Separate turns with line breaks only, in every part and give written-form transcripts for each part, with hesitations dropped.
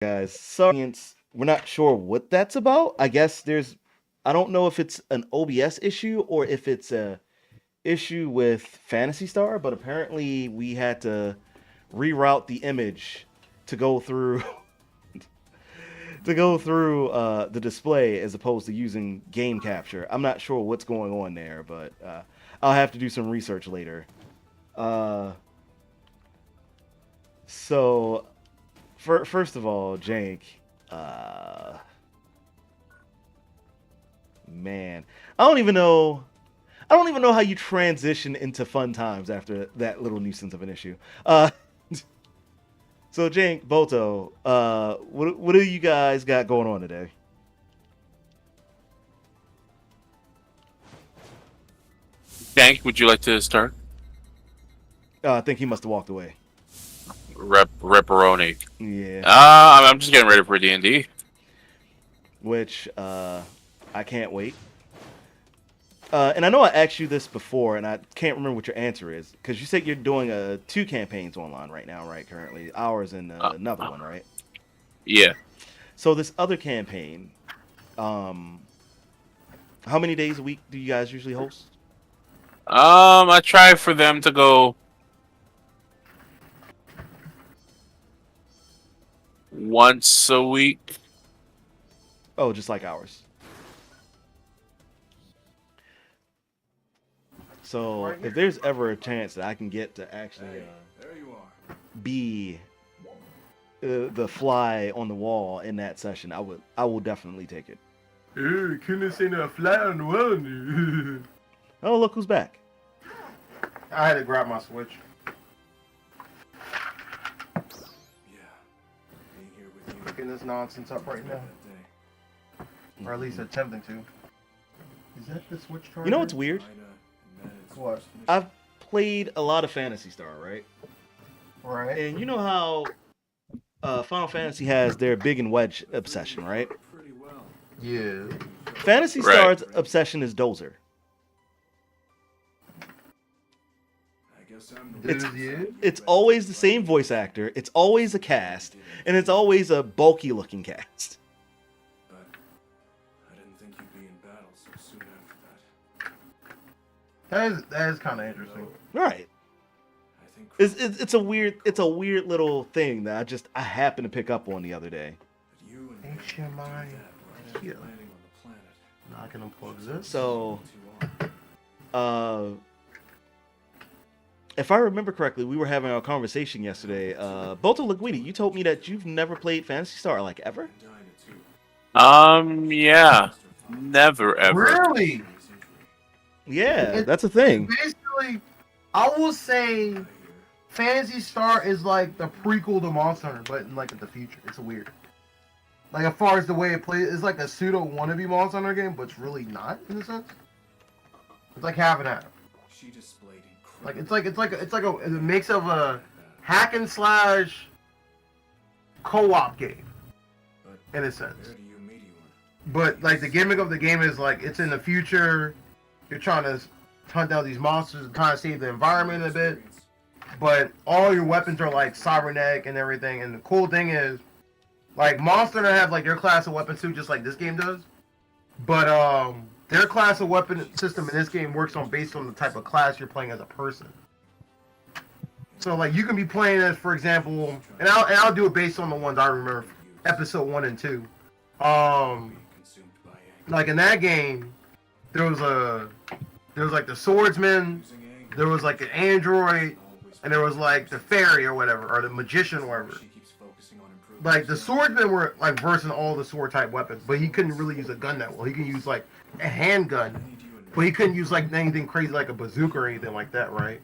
guys. So we're not sure what that's about. I don't know if it's an OBS issue or if it's a issue with Fantasy Star, but apparently we had to reroute the image to go through the display as opposed to using game capture. I'm not sure what's going on there, but I'll have to do some research later. Uh, so, first of all, Jank, uh, man, I don't even know. I don't even know how you transition into fun times after that little nuisance of an issue. Uh, so, Jank, Boto, what do you guys got going on today?
Dank, would you like to start?
I think he must have walked away.
Ripperoni.
Yeah.
I'm just getting ready for D&D.
Which I can't wait. And I know I asked you this before, and I can't remember what your answer is, because you said you're doing two campaigns online right now, right? Currently, ours and another one, right?
Yeah.
So this other campaign, how many days a week do you guys usually host?
I try for them to go once a week.
Oh, just like ours. So if there's ever a chance that I can get to actually be the fly on the wall in that session, I will definitely take it.
Hey, couldn't say no fly on the wall.
Oh, look who's back.
I had to grab my Switch. Picking this nonsense up right now. Or at least attempting to. Is that the Switch charger?
You know what's weird?
What?
I've played a lot of Phantasy Star, right?
Right.
And you know how Final Fantasy has their big and wedge obsession, right?
Yeah.
Phantasy Star's obsession is Dozer. It's always the same voice actor, it's always a cast, and it's always a bulky looking cast.
But I didn't think you'd be in battle so soon after that.
That is kind of interesting.
Right. It's a weird little thing that I happened to pick up on the other day.
Ain't your mind here? Now I can unplug this.
So, if I remember correctly, we were having a conversation yesterday. Boto Laguidi, you told me that you've never played Phantasy Star, like, ever?
Yeah. Never, ever.
Really?
Yeah, that's a thing.
Basically, I will say Phantasy Star is like the prequel to Monster Hunter, but in like the future. It's weird. Like as far as the way it plays, it's like a pseudo wannabe Monster Hunter game, but it's really not in a sense. It's like half and half.
She displayed
Like it's like a mix of a hack and slash co-op game, in a sense. But like the gimmick of the game is like it's in the future. You're trying to hunt down these monsters and trying to save the environment a bit. But all your weapons are like cybernetic and everything. And the cool thing is, like Monster Hunter have like their class of weapons too, just like this game does. But their class of weapon system in this game works based on the type of class you're playing as a person. So like you can be playing as, for example, and I'll do it based on the ones I remember, episode 1 and 2. Like in that game, there was like the swordsman, there was like an android, and there was like the fairy or whatever, or the magician or whatever. Like the swordsman were like versing all the sword type weapons, but he couldn't really use a gun that well. He could use like a handgun, but he couldn't use like anything crazy like a bazooka or anything like that, right?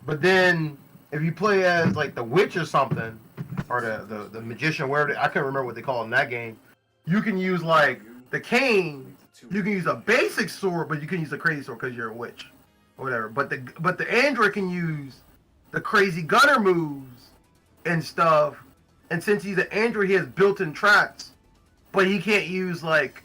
But then if you play as like the witch or something, or the magician, wherever I can't remember what they call it in that game, you can use like the cane. You can use a basic sword, but you can use a crazy sword because you're a witch, or whatever. But the android can use the crazy gunner moves and stuff. And since he's an android, he has built-in traps, but he can't use like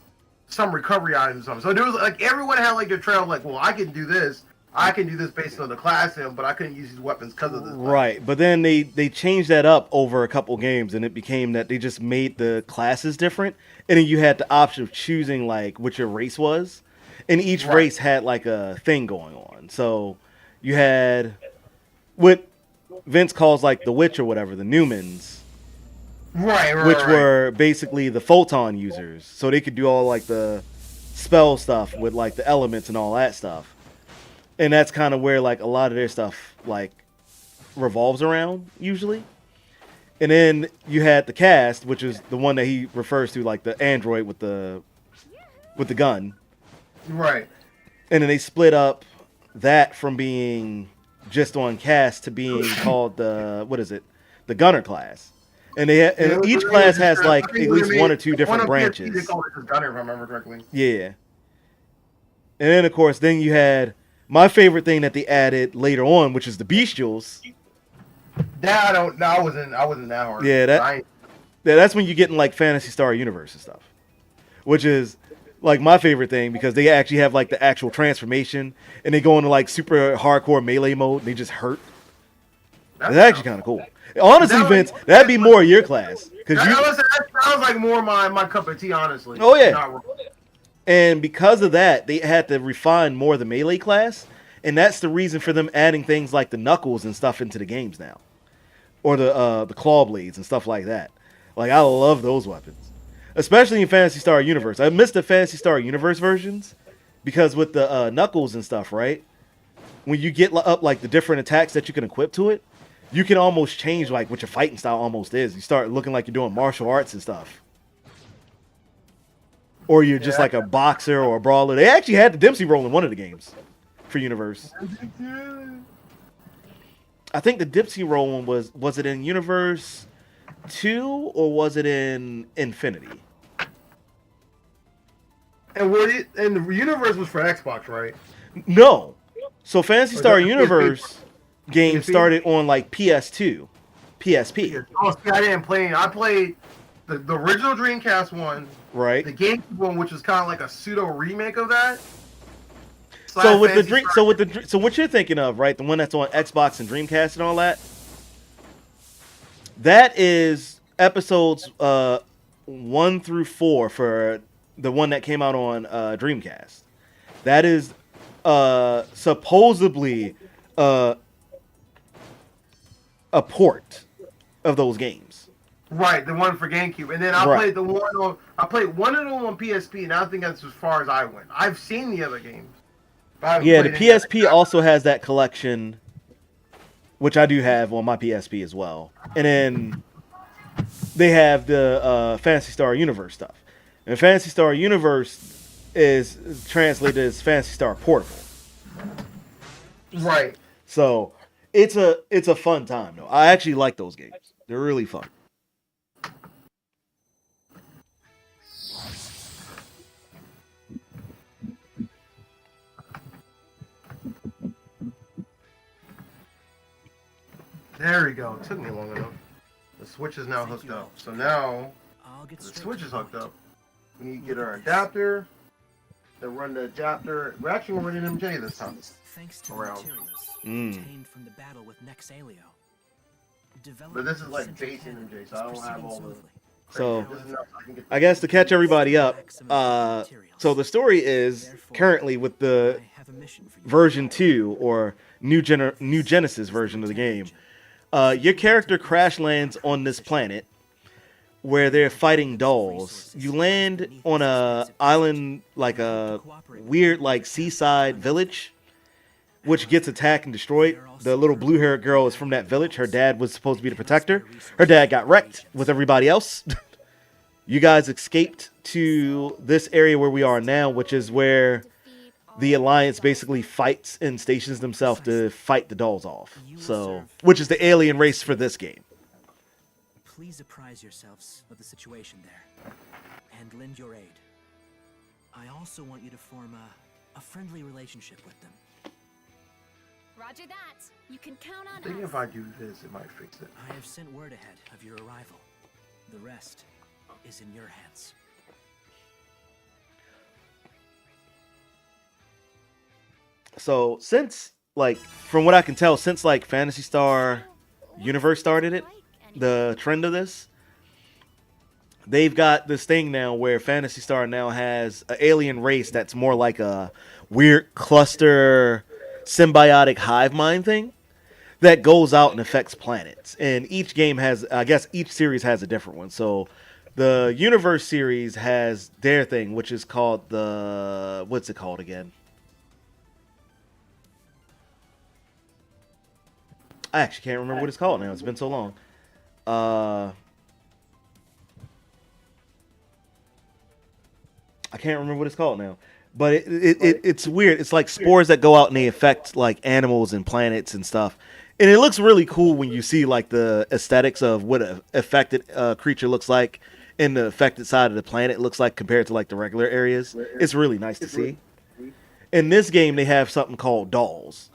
some recovery items or something. So there was like everyone had like their trail. Like, well, I can do this, I can do this based on the class, but I couldn't use these weapons because of this.
Right, but then they changed that up over a couple games, and it became that they just made the classes different, and then you had the option of choosing like what your race was, and each
Right.
race had like a thing going on. So you had what Vince calls like the witch or whatever, the Newmans,
Right,
which were basically the photon users, so they could do all like the spell stuff with like the elements and all that stuff, and that's kind of where like a lot of their stuff like revolves around usually. And then you had the cast, which is the one that he refers to, like the android with the gun.
Right.
And then they split up that from being just on cast to being called the the gunner class. And and each class has like at least one or two different branches.
They call it just gunner, if I remember correctly.
Yeah. And then of course, then you had my favorite thing that they added later on, which is the bestials.
That I don't. No, I wasn't that hard.
Yeah, that's when you get in like Phantasy Star Universe and stuff, which is like my favorite thing because they actually have like the actual transformation and they go into like super hardcore melee mode. And they just hurt. It's actually kind of cool. Honestly, Vince, that'd be more your class because
that sounds like more my cup of tea. Honestly.
Oh yeah. And because of that, they had to refine more the melee class, and that's the reason for them adding things like the knuckles and stuff into the games now, or the claw blades and stuff like that. Like I love those weapons, especially in Phantasy Star Universe. I missed the Phantasy Star Universe versions because with the knuckles and stuff, right? When you get up like the different attacks that you can equip to it, you can almost change like what your fighting style almost is. You start looking like you're doing martial arts and stuff. Or you're just like a boxer or a brawler. They actually had the Dempsey roll in one of the games for Universe. I think the Dempsey roll one was it in Universe 2 or was it in Infinity?
And the Universe was for Xbox, right?
No. So Phantasy Star
that
Universe game
PSP?
started on like PS2, PSP.
Oh, see, I didn't play. I played the original Dreamcast one,
Right.
the GameCube one, which was kind of like a pseudo remake of that.
So with so what you're thinking of, right? The one that's on Xbox and Dreamcast and all that. That is episodes 1 through 4 for the one that came out on Dreamcast. That is supposedly a port of those games.
Right, the one for GameCube, and then I played the one on. I played one of them on PSP, and I think that's as far as I went. I've seen the other games.
Yeah, the PSP also has that collection, which I do have on my PSP as well. And then they have the Phantasy Star Universe stuff. And Phantasy Star Universe is translated as Phantasy Star Portable.
Right.
So it's a fun time though. I actually like those games. They're really fun.
There we go. It took me long enough. The Switch is now hooked up. So now the Switch is hooked up. We need to get our adapter. Then run the adapter. We're actually running MJ this time.
Thanks to
Around.
materials obtained from the battle with Nexalio.
But this is like base MJ, so I don't have all the.
So
This is enough so I can get
I guess to catch everybody up, so the story is currently with the version 2 or New Genesis version of the game. Your character crash lands on this planet where they're fighting dolls. You land on a island, like a weird like seaside village, which gets attacked and destroyed. The little blue-haired girl is from that village. Her dad was supposed to be the protector. Her dad got wrecked with everybody else. You guys escaped to this area where we are now, which is where the Alliance basically fights and stations themselves to fight the dolls off. So, which is the alien race for this game.
Please apprise yourselves of the situation there and lend your aid. I also want you to form a friendly relationship with them.
Roger that. You can count on
I think
us.
if I do this, it might fix it.
I have sent word ahead of your arrival. The rest is in your hands.
So since like from what I can tell, since like Fantasy Star Universe started it, the trend of this, they've got this thing now where Fantasy Star now has an alien race that's more like a weird cluster symbiotic hive mind thing that goes out and affects planets. And each game has, I guess, each series has a different one. So the Universe series has their thing, which is called the what's it called again? I actually can't remember what it's called now. It's been so long. I can't remember what it's called now. But it's weird. It's like spores that go out and they affect like animals and planets and stuff. And it looks really cool when you see like the aesthetics of what an affected creature looks like and the affected side of the planet looks like compared to like the regular areas. It's really nice to see. In this game, they have something called dolls.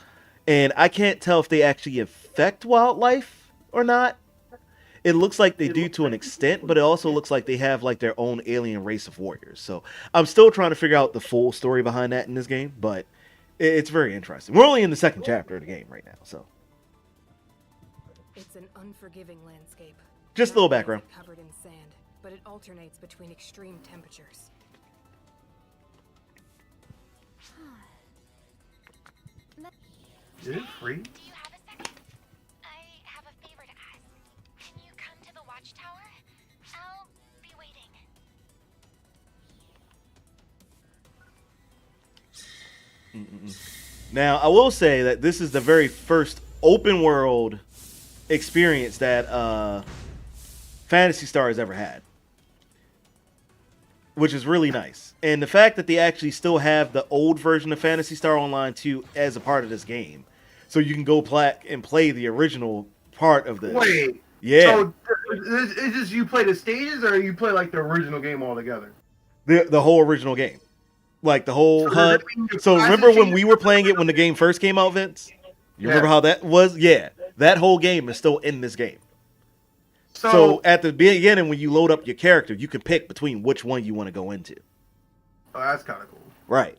And I can't tell if they actually affect wildlife or not. It looks like they do to an extent, but it also looks like they have like their own alien race of warriors. So I'm still trying to figure out the full story behind that in this game, but it's very interesting. We're only in the second chapter of the game right now, so
It's an unforgiving landscape.
just a little background.
Covered in sand, but it alternates between extreme temperatures.
Is it free?
Do you have a second? I have a favor to ask. Can you come to the watchtower? I'll be waiting.
Now, I will say that this is the very first open world experience that Phantasy Star has ever had, which is really nice. And the fact that they actually still have the old version of Phantasy Star Online 2 as a part of this game, so you can go and play the original part of this.
Wait.
Yeah,
So is this you play the stages or you play like the original game altogether?
the whole original game, like the whole
So does
HUD.
that mean your
So
classes
remember when
change?
we were playing it when the game first came out, Vince? You remember
Yeah.
how that was? Yeah, that whole game is still in this game. So
So
at the beginning, when you load up your character, you can pick between which one you want to go into.
oh, that's kind of cool.
Right.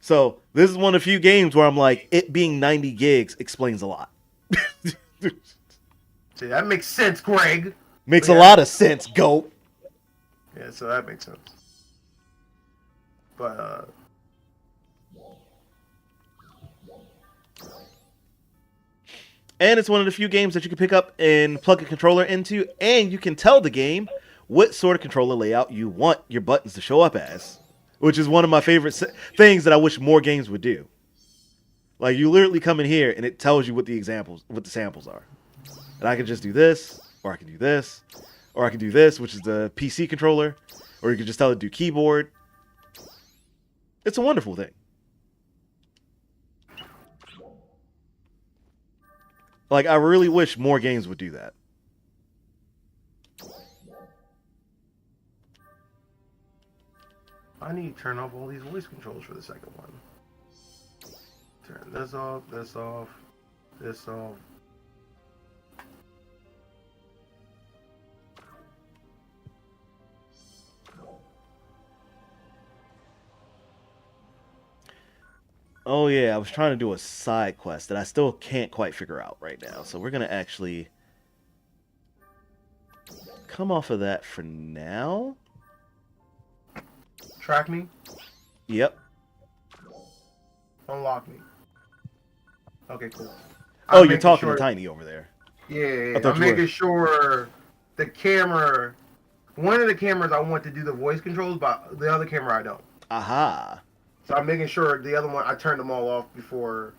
So this is one of the few games where I'm like, it being 90 gigs explains a lot.
See, that makes sense, Greg.
Makes a
Yeah.
lot of sense, GOAT.
Yeah, so that makes sense. But
And it's one of the few games that you can pick up and plug a controller into, and you can tell the game what sort of controller layout you want your buttons to show up as, which is one of my favorite things that I wish more games would do. Like, you literally come in here and it tells you what the samples are. And I can just do this, or I can do this, or I can do this, which is the PC controller, or you can just tell it to do keyboard. It's a wonderful thing. Like, I really wish more games would do that.
I need to turn off all these voice controls for the second one. Turn this off, this off, this off.
Oh yeah, I was trying to do a side quest that I still can't quite figure out right now. So we're gonna actually come off of that for now.
Track me,
Yep.
unlock me. Okay, cool.
Oh,
I'm
you're
making
talking
sure-
to Tiny over there.
Yeah,
I thought
I'm
you were.
making sure the camera. One of the cameras I want to do the voice controls, but the other camera I don't.
Aha.
So I'm making sure the other one I turned them all off before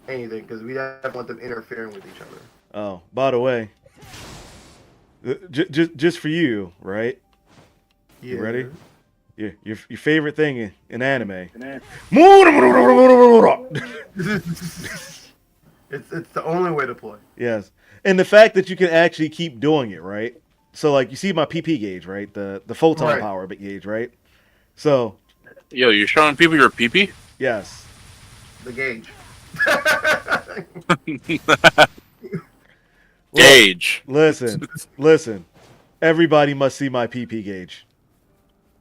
anything because we don't want them interfering with each other.
Oh, by the way, just for you, right?
Yeah.
You ready? Your favorite thing in anime.
It's the only way to play.
Yes, and the fact that you can actually keep doing it, right? So like you see my PP gauge, right? The photon
Right.
power gauge, right? So
Yo, you're showing people your pee-pee?
yes,
The gauge.
Gauge.
listen. Everybody must see my PP gauge.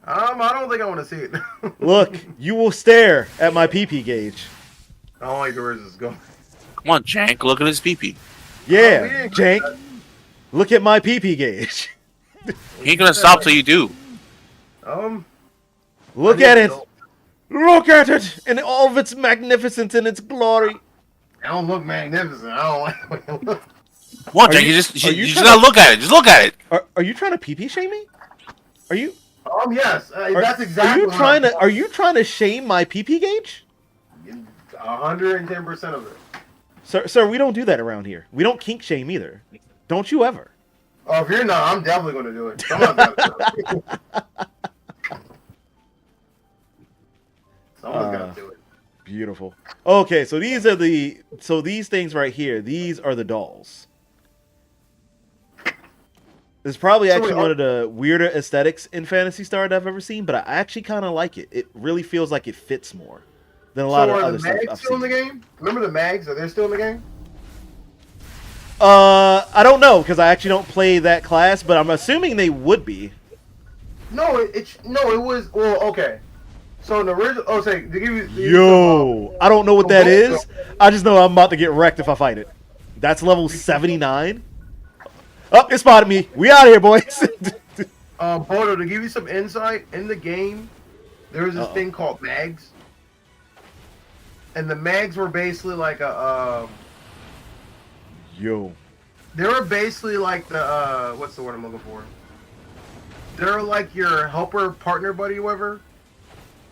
I don't think I want to see it.
Look, you will stare at my PP gauge.
I don't like where this is going.
Come on, Jank. Look at his peepee.
we
Yeah,
didn't-
Jank. Look at my PP gauge.
He ain't gonna stop till you do.
Look
I
at
need
it.
to-
Look at it in all of its magnificence and its glory.
I don't look magnificent. I don't like the way it looks.
Come on,
Are
Jank.
you-
You
are you
just
trying
gotta look at it. Just look at it.
Are you trying to PP shame me? Are you?
Yes,
Are,
that's exactly.
Are you
what
trying
I'm-
to? Are you trying to shame my PP gauge?
110% of it.
Sir, we don't do that around here. We don't kink shame either. Don't you ever?
Oh, if you're not, I'm definitely going to do it. Someone's got to do it. Someone's got to do it.
Beautiful. Okay, so these things right here, these are the dolls. This is probably
So
actually
wait,
one of the weirder aesthetics in Phantasy Star that I've ever seen, but I actually kind of like it. It really feels like it fits more than a lot
So
of
are
other
the
stuff
mags
I've
still in the
seen.
game? Remember the mags? Are they still in the game?
I don't know because I actually don't play that class, but I'm assuming they would be.
No, it was. Well, okay. So in the original, say to give you.
Yo, I don't know what that
Both
is. I just know I'm about to get wrecked if I fight it. That's level 79. Oh, it spotted me. We out of here, boys.
Bodo, to give you some insight in the game, there was this
Uh-oh.
thing called mags, and the mags were basically like a.
Yo.
They were basically like the what's the word I'm looking for? They're like your helper, partner, buddy, whatever.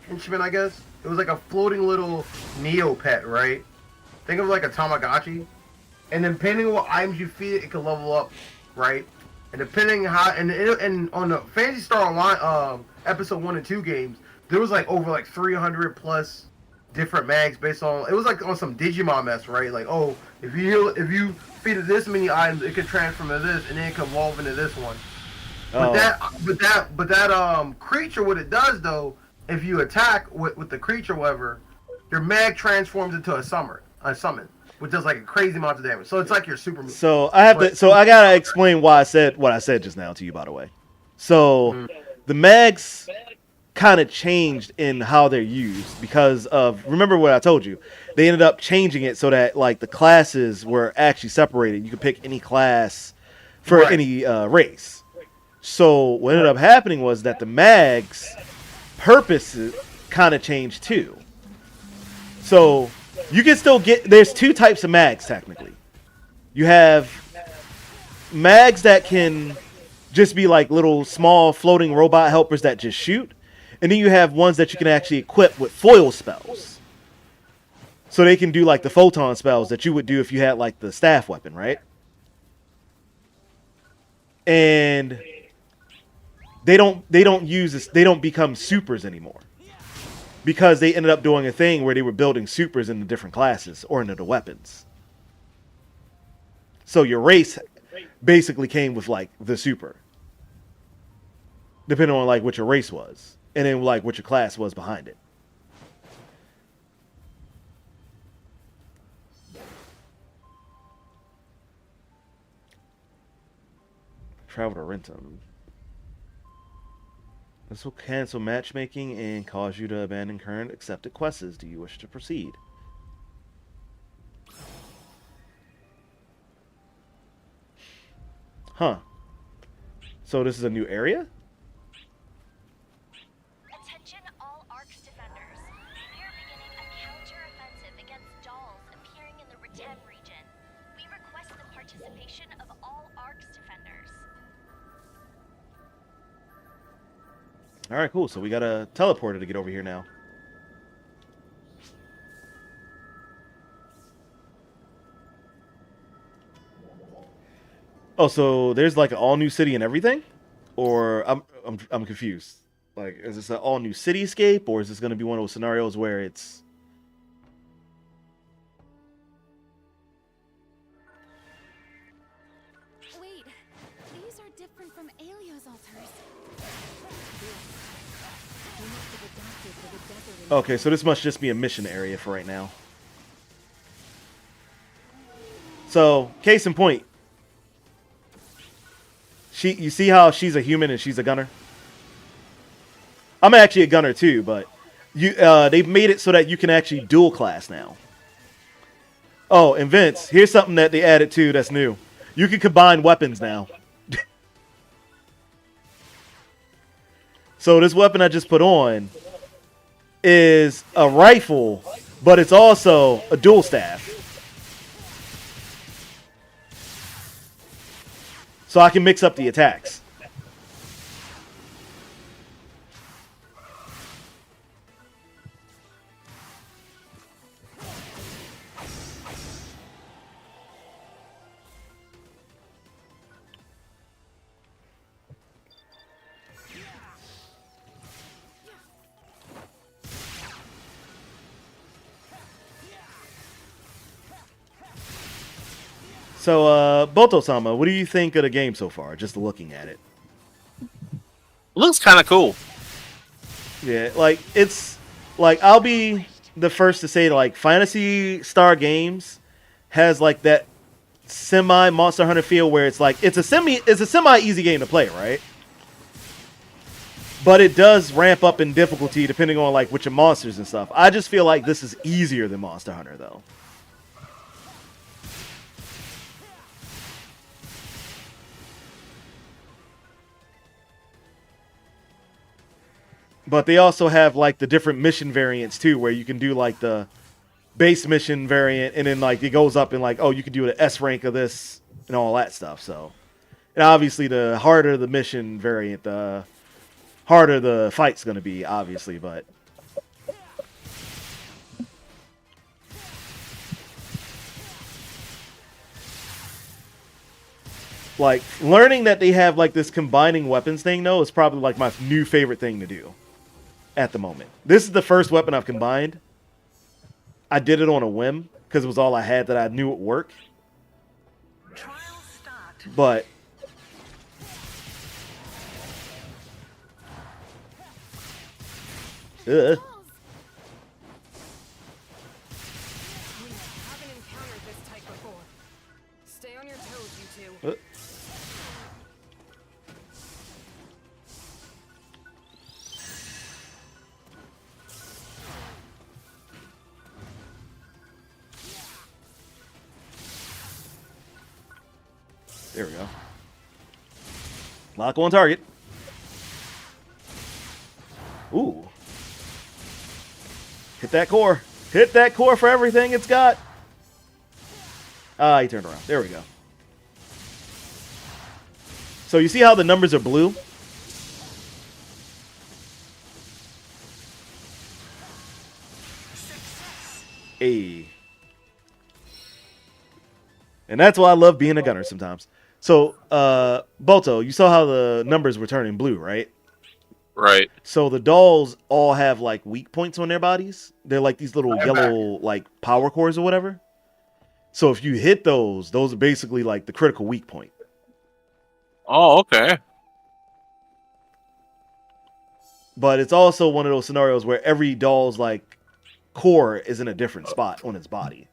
Henchman, I guess. It was like a floating little Neopet, right? Think of like a Tamagotchi. And then depending on what items you feed it, it can level up, right? And depending how and on the Phantasy Star Online episode 1 and 2 games, there was like over like 300 plus different mags based on it was like on some Digimon mess, right? Like, oh, if you feed it this many items, it could transform to this, and then it can evolve into this one.
Oh.
But that creature, what it does though, if you attack with the creature, whatever, your mag transforms into a summon, which does like a crazy amount of damage. So it's like your super move.
So I have to. So I gotta explain why I said what I said just now to you. By the way, so the mags kind of changed in how they're used because of remember what I told you. They ended up changing it so that like the classes were actually separated. You could pick any class for
Right.
any race. So what ended up happening was that the mags purpose kind of changed too. So you can still get there's two types of mags technically. You have mags that can just be like little small floating robot helpers that just shoot, and then you have ones that you can actually equip with foil spells. So they can do like the photon spells that you would do if you had like the staff weapon, right? And they don't use this, they don't become supers anymore. Because they ended up doing a thing where they were building supers into different classes or into the weapons. So your race basically came with like the super. Depending on like what your race was. And then like what your class was behind it. Travel to Rentum. This will cancel matchmaking and cause you to abandon current accepted quests. Do you wish to proceed? Huh. So this is a new area?
Attention all Arcs defenders. We are beginning a counter-offensive against dolls appearing in the Reten region. We request the participation of all Arcs defenders.
Alright, cool. So we got a teleporter to get over here now. Oh, so there's like an all-new city and everything? Or I'm confused. Like, is this an all-new cityscape, or is this going to be one of those scenarios where it's...
Wait, these are different from Aelia's altars. They must have adapted for the desert and
Okay, so this must just be a mission area for right now. So, case in point. You see how she's a human and she's a gunner? I'm actually a gunner too, but they've made it so that you can actually dual class now. Oh, and Vince, here's something that they added too that's new. You can combine weapons now. So this weapon I just put on is a rifle, but it's also a dual staff. So I can mix up the attacks. So, Boto-sama, what do you think of the game so far, just looking at it?
Looks kind of cool.
Yeah, like, it's, like, I'll be the first to say, like, Phantasy Star Games has, like, that semi-Monster Hunter feel where it's, like, it's a semi-easy game to play, right? But it does ramp up in difficulty depending on, like, which monsters and stuff. I just feel like this is easier than Monster Hunter, though. But they also have, like, the different mission variants, too, where you can do, like, the base mission variant, and then, like, it goes up and, like, oh, you can do the S rank of this and all that stuff, so. And obviously, the harder the mission variant, the harder the fight's going to be, obviously, but. Like, learning that they have, like, this combining weapons thing, though, is probably, like, my new favorite thing to do. At the moment. This is the first weapon I've combined. I did it on a whim because it was all I had that I knew would work. But
We haven't encountered this type before. Stay on your toes, you two.
there we go. Lock on target. Ooh. Hit that core. Hit that core for everything it's got. Ah, he turned around. There we go. So you see how the numbers are blue? Hey. And that's why I love being a gunner sometimes. So, Boto, you saw how the numbers were turning blue, right?
Right.
So the dolls all have, like, weak points on their bodies. They're like these little yellow, like, power cores or whatever. So if you hit those are basically, like, the critical weak point.
Oh, okay.
But it's also one of those scenarios where every doll's, like, core is in a different spot on its body.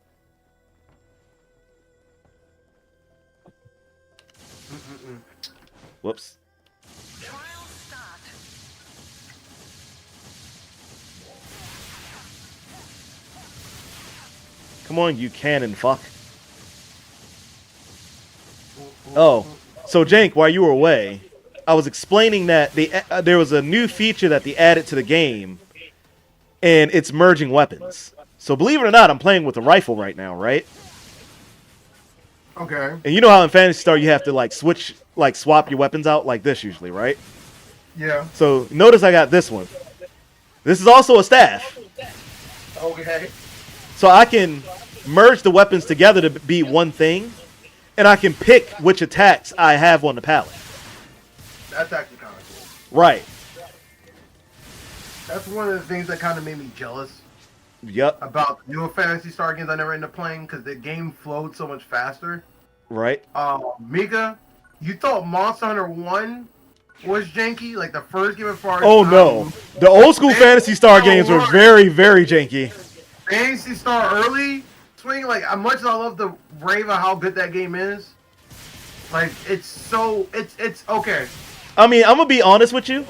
Whoops. Come on, you cannon fuck. Oh, so Jank, while you were away, I was explaining that there was a new feature that they added to the game, and it's merging weapons. So believe it or not, I'm playing with a rifle right now, right?
Okay.
And you know how in Phantasy Star you have to, like, swap your weapons out like this usually, right?
Yeah.
So notice I got this one. This is also a staff.
Okay.
So I can merge the weapons together to be one thing, and I can pick which attacks I have on the palette.
That's actually kind of cool.
Right.
That's one of the things that kind of made me jealous
Yep.
about newer Phantasy Star games I never ended up playing because the game flowed so much faster.
Right.
Mika, you thought Monster Hunter 1 was janky? Like the first game as far as...
Oh, no. The old school Phantasy Star games were very, very janky.
Phantasy Star early swing, like as much as I love the rave of how good that game is, like it's okay.
I mean, I'm going to be honest with you.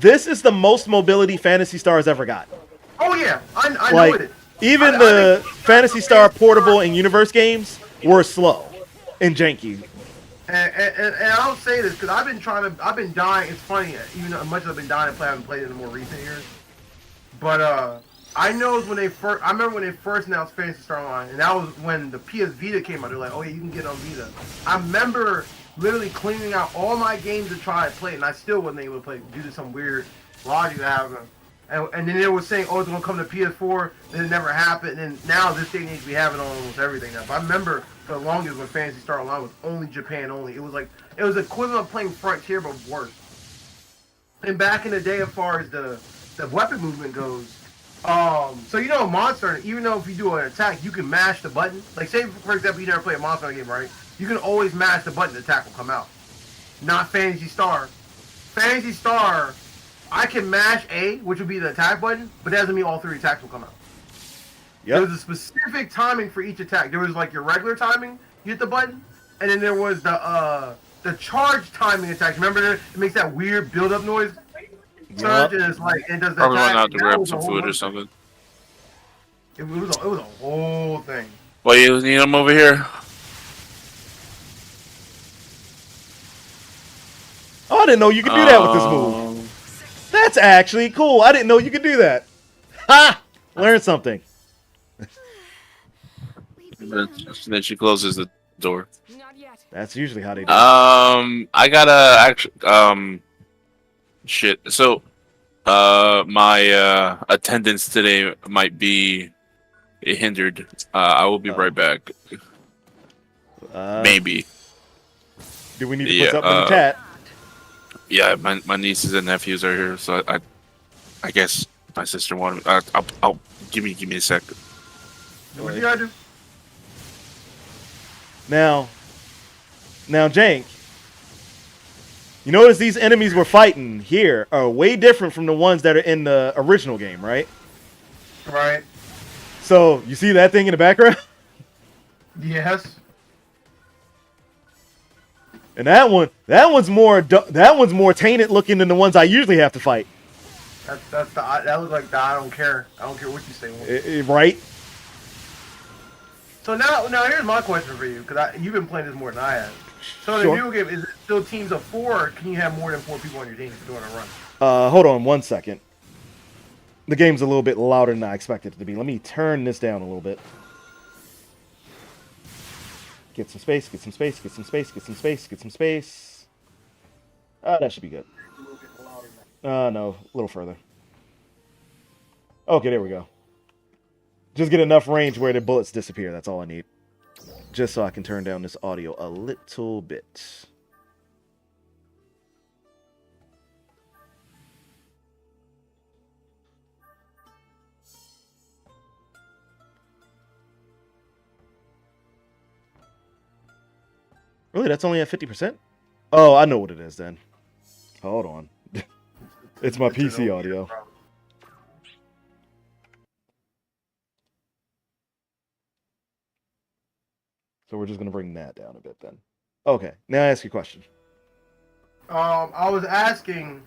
this is the most mobility Phantasy Star has ever gotten.
Oh yeah, I know
Like,
it.
even
I
the
think
Phantasy Star portable and universe games were slow and janky.
And I don't say this because I've been dying. It's funny, even as much as I've been dying to play, I haven't played it in more recent years. But I know when I remember when they first announced Phantasy Star Online, and that was when the PS Vita came out. They're like, oh yeah, you can get it on Vita. I remember literally cleaning out all my games to try and play, and I still wasn't able to play due to some weird logic that happened. And then they were saying, oh, it's gonna come to PS4. Then it never happened. And now this day and age, we have it on almost everything now. But I remember for the longest when Phantasy Star Online was only Japan only. It was equivalent of playing Frontier but worse. And back in the day, as far as the weapon movement goes, so you know, Monster Hunter, even though if you do an attack, you can mash the button. Like say for example, you never play a Monster Hunter game, right? You can always mash the button, the attack will come out. Not Phantasy Star. Phantasy Star, I can mash A, which would be the attack button, but that doesn't mean all 3 attacks will come out. Yep. There was a specific timing for each attack. There was like your regular timing, you hit the button, and then there was the charge timing attack. Remember it makes that weird build-up noise? Surge, and it's like it does the
Probably
attack.
went out to grab some food or something.
It was a whole thing.
Well, you need them over here?
Oh, I didn't know you could do that with this move. That's actually cool. I didn't know you could do that. Ha! Learn something.
Then she closes the door.
Not yet.
That's usually how they do it.
I gotta actually, shit. So, my attendance today might be hindered. I will be right back. Maybe.
Do we need to put something in the chat?
Yeah, my nieces and nephews are here, so I guess my sister wanted. I'll give me a second.
What you gotta do?
Now, Jank, you notice these enemies we're fighting here are way different from the ones that are in the original game, right?
Right.
So, you see that thing in the background?
Yes.
And that one's more tainted looking than the ones I usually have to fight.
That looks like the I don't care what you say.
Right?
So now here's my question for you, because you've been playing this more than I have. So in the video game, is it still teams of 4, or can you have more than 4 people on your team doing a run?
Hold on 1 second. The game's a little bit louder than I expected it to be. Let me turn this down a little bit. Get some space, get some space, get some space, get some space, get some space. That should be good. No, a little further. Okay, there we go. Just get enough range where the bullets disappear. That's all I need. Just so I can turn down this audio a little bit. Really? That's only at 50%? Oh, I know what it is then. Hold on. It's my PC audio. So we're just going to bring that down a bit then. Okay, now I ask you a question.
I was asking,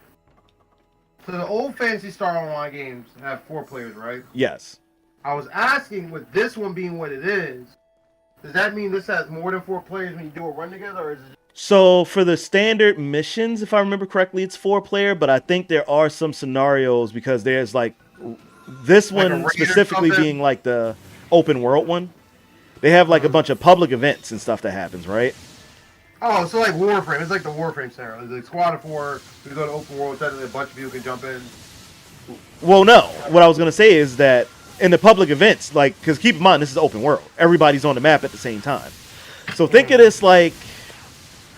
so the old Phantasy Star Online games have 4 players, right?
Yes.
I was asking, with this one being what it is, does that mean this has more than 4 players when you do a run together, or is it?
So for the standard missions, if I remember correctly, it's 4-player, but I think there are some scenarios because there's like this
Like
one specifically being like the open world one. They have like a bunch of public events and stuff that happens, right?
Oh, so like Warframe. It's like the Warframe scenario. It's like Squad of 4, we go to open world, suddenly a bunch of people can jump in.
Well, no. What I was going to say is that in the public events, like, because keep in mind, this is open world. Everybody's on the map at the same time. So think of this like...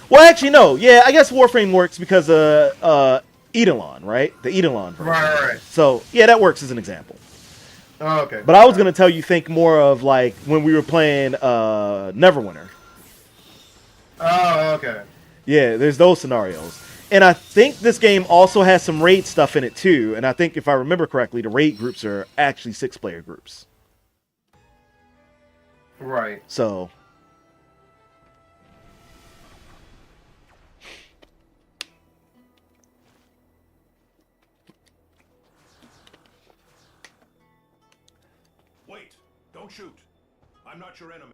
Well, actually, no. Yeah, I guess Warframe works because of Eidolon, right? The Eidolon version.
Right.
So, yeah, that works as an example.
Oh, okay.
But I was going to tell you, think more of like when we were playing Neverwinter.
Oh, okay.
Yeah, there's those scenarios. And I think this game also has some raid stuff in it too. And I think if I remember correctly, the raid groups are actually 6-player groups.
Right.
So...
Don't shoot. I'm not your enemy.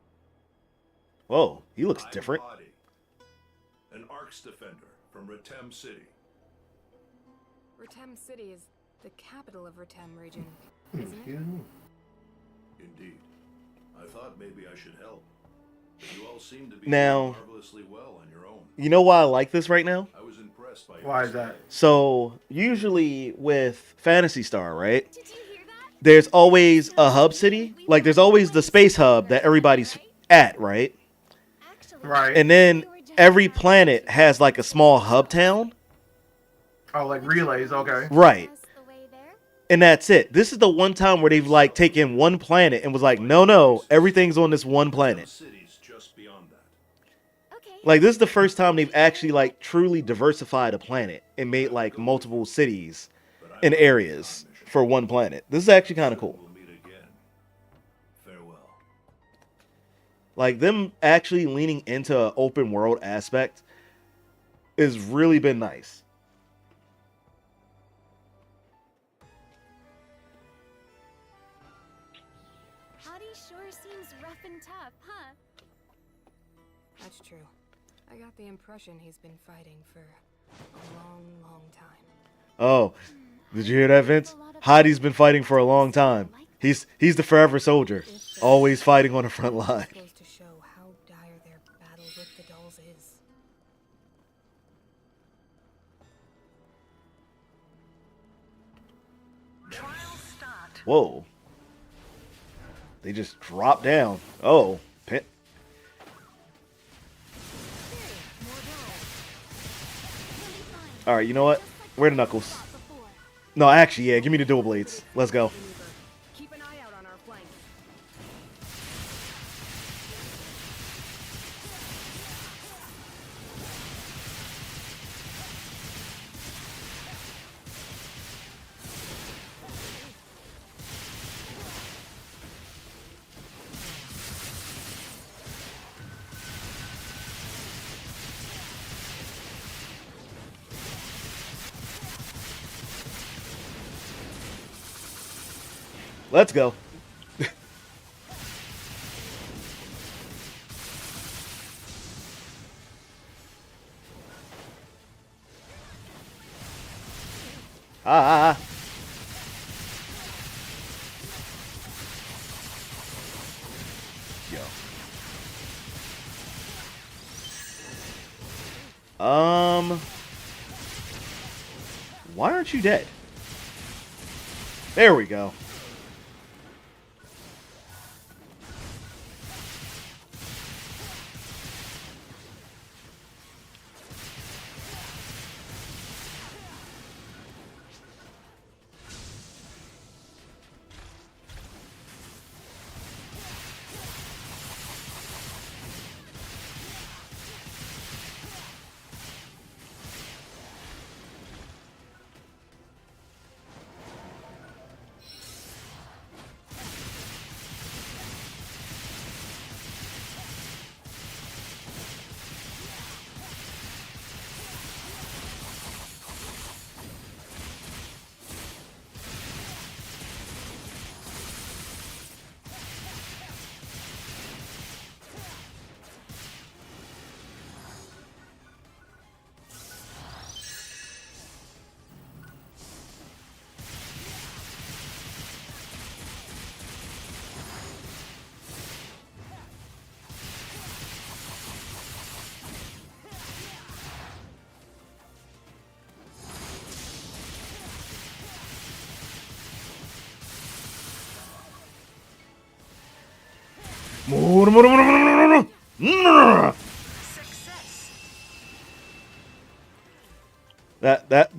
Whoa, he looks
I'm
different.
Hadi, an Arcs defender from Retem City.
Retem City is the capital of Retem region, isn't it?
Excuse me.
Indeed. I thought maybe I should help. But you all seem to be
Now-
doing marvelously well on your own.
You know why I like this right now?
I was impressed by your
Why is that?
So usually with Phantasy Star, right?
Did you hear that?
There's always a hub city. Like there's always the space hub that everybody's at, right?
Actually,
Right.
And then every planet has like a small hub town.
Oh, like relays. Okay.
Right.
That's the way there.
And that's it. This is the one time where they've like taken one planet and was like, no, everything's on this one
Retem
planet.
City's just beyond that.
Okay.
Like this is the first time they've actually like truly diversified a planet and made like multiple cities
But I'm
and
on
areas
a mission.
for one planet. This is actually kind of
Soon
cool.
We'll meet again. Farewell.
Like them actually leaning into an open world aspect has really been nice.
Hadi sure seems rough and tough, huh?
That's true. I got the impression he's been fighting for a long, long time.
Oh, did you hear that, Vince? Hadi's been fighting for a long time. He's the forever soldier, always fighting on the front line.
Goes to show how dire their battle with the dolls is.
Whoa. They just dropped down. Oh, pin. All right, you know what? Where the knuckles? No, actually, yeah. Give me the dual blades. Let's go.
Keep an eye out on our flank.
Let's go. Ah. Yo. Why aren't you dead? There we go.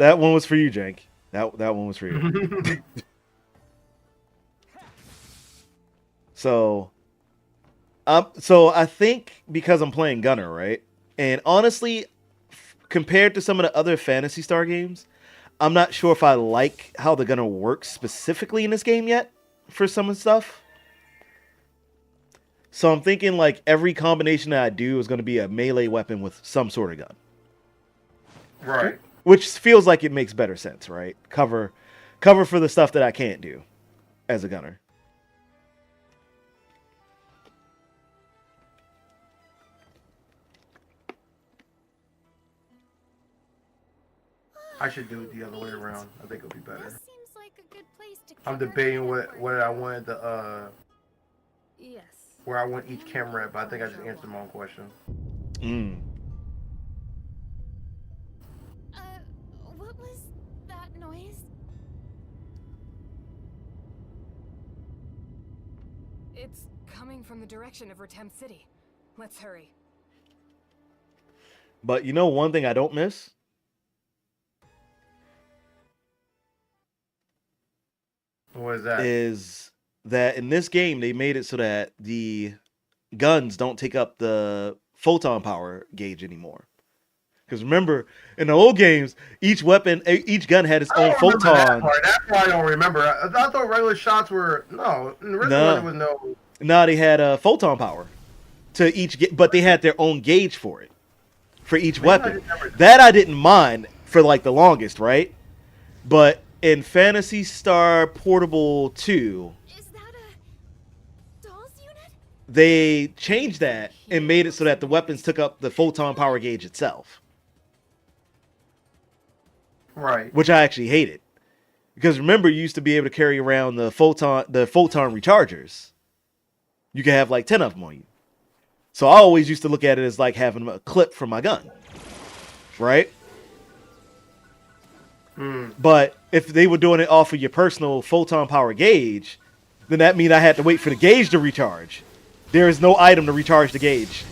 That one was for you, Jank. That one was for you. So I think because I'm playing Gunner, right? And honestly, compared to some of the other Phantasy Star games, I'm not sure if I like how the Gunner works specifically in this game yet for some of the stuff. So I'm thinking like every combination that I do is going to be a melee weapon with some sort of gun.
Right.
Which feels like it makes better sense, right? Cover for the stuff that I can't do as a gunner.
I should do it the other way around. I think it'll be better.
This seems like a good place to
I'm
kick our
debating
camera
what I wanted
Yes.
where I want each camera at, but I think I just answered my own question.
What was that noise?
It's coming from the direction of Rotem City. Let's hurry.
But you know one thing I don't miss?
What is that?
Is that in this game they made it so that the guns don't take up the photon power gauge anymore. Because remember, in the old games, each gun had its own photon.
That's why I don't remember. I thought regular shots were in the original one there was no.
No, they had a photon power to each, but they had their own gauge for it, for each weapon. That I didn't mind for like the longest, right? But in Phantasy Star Portable 2,
Is that a doll's unit?
they changed that and made it so that the weapons took up the photon power gauge itself.
Right.
Which I actually hated. Because remember, you used to be able to carry around the photon rechargers. You could have like 10 of them on you. So I always used to look at it as like having a clip from my gun. Right? But if they were doing it off of your personal photon power gauge, then that means I had to wait for the gauge to recharge. There is no item to recharge the gauge.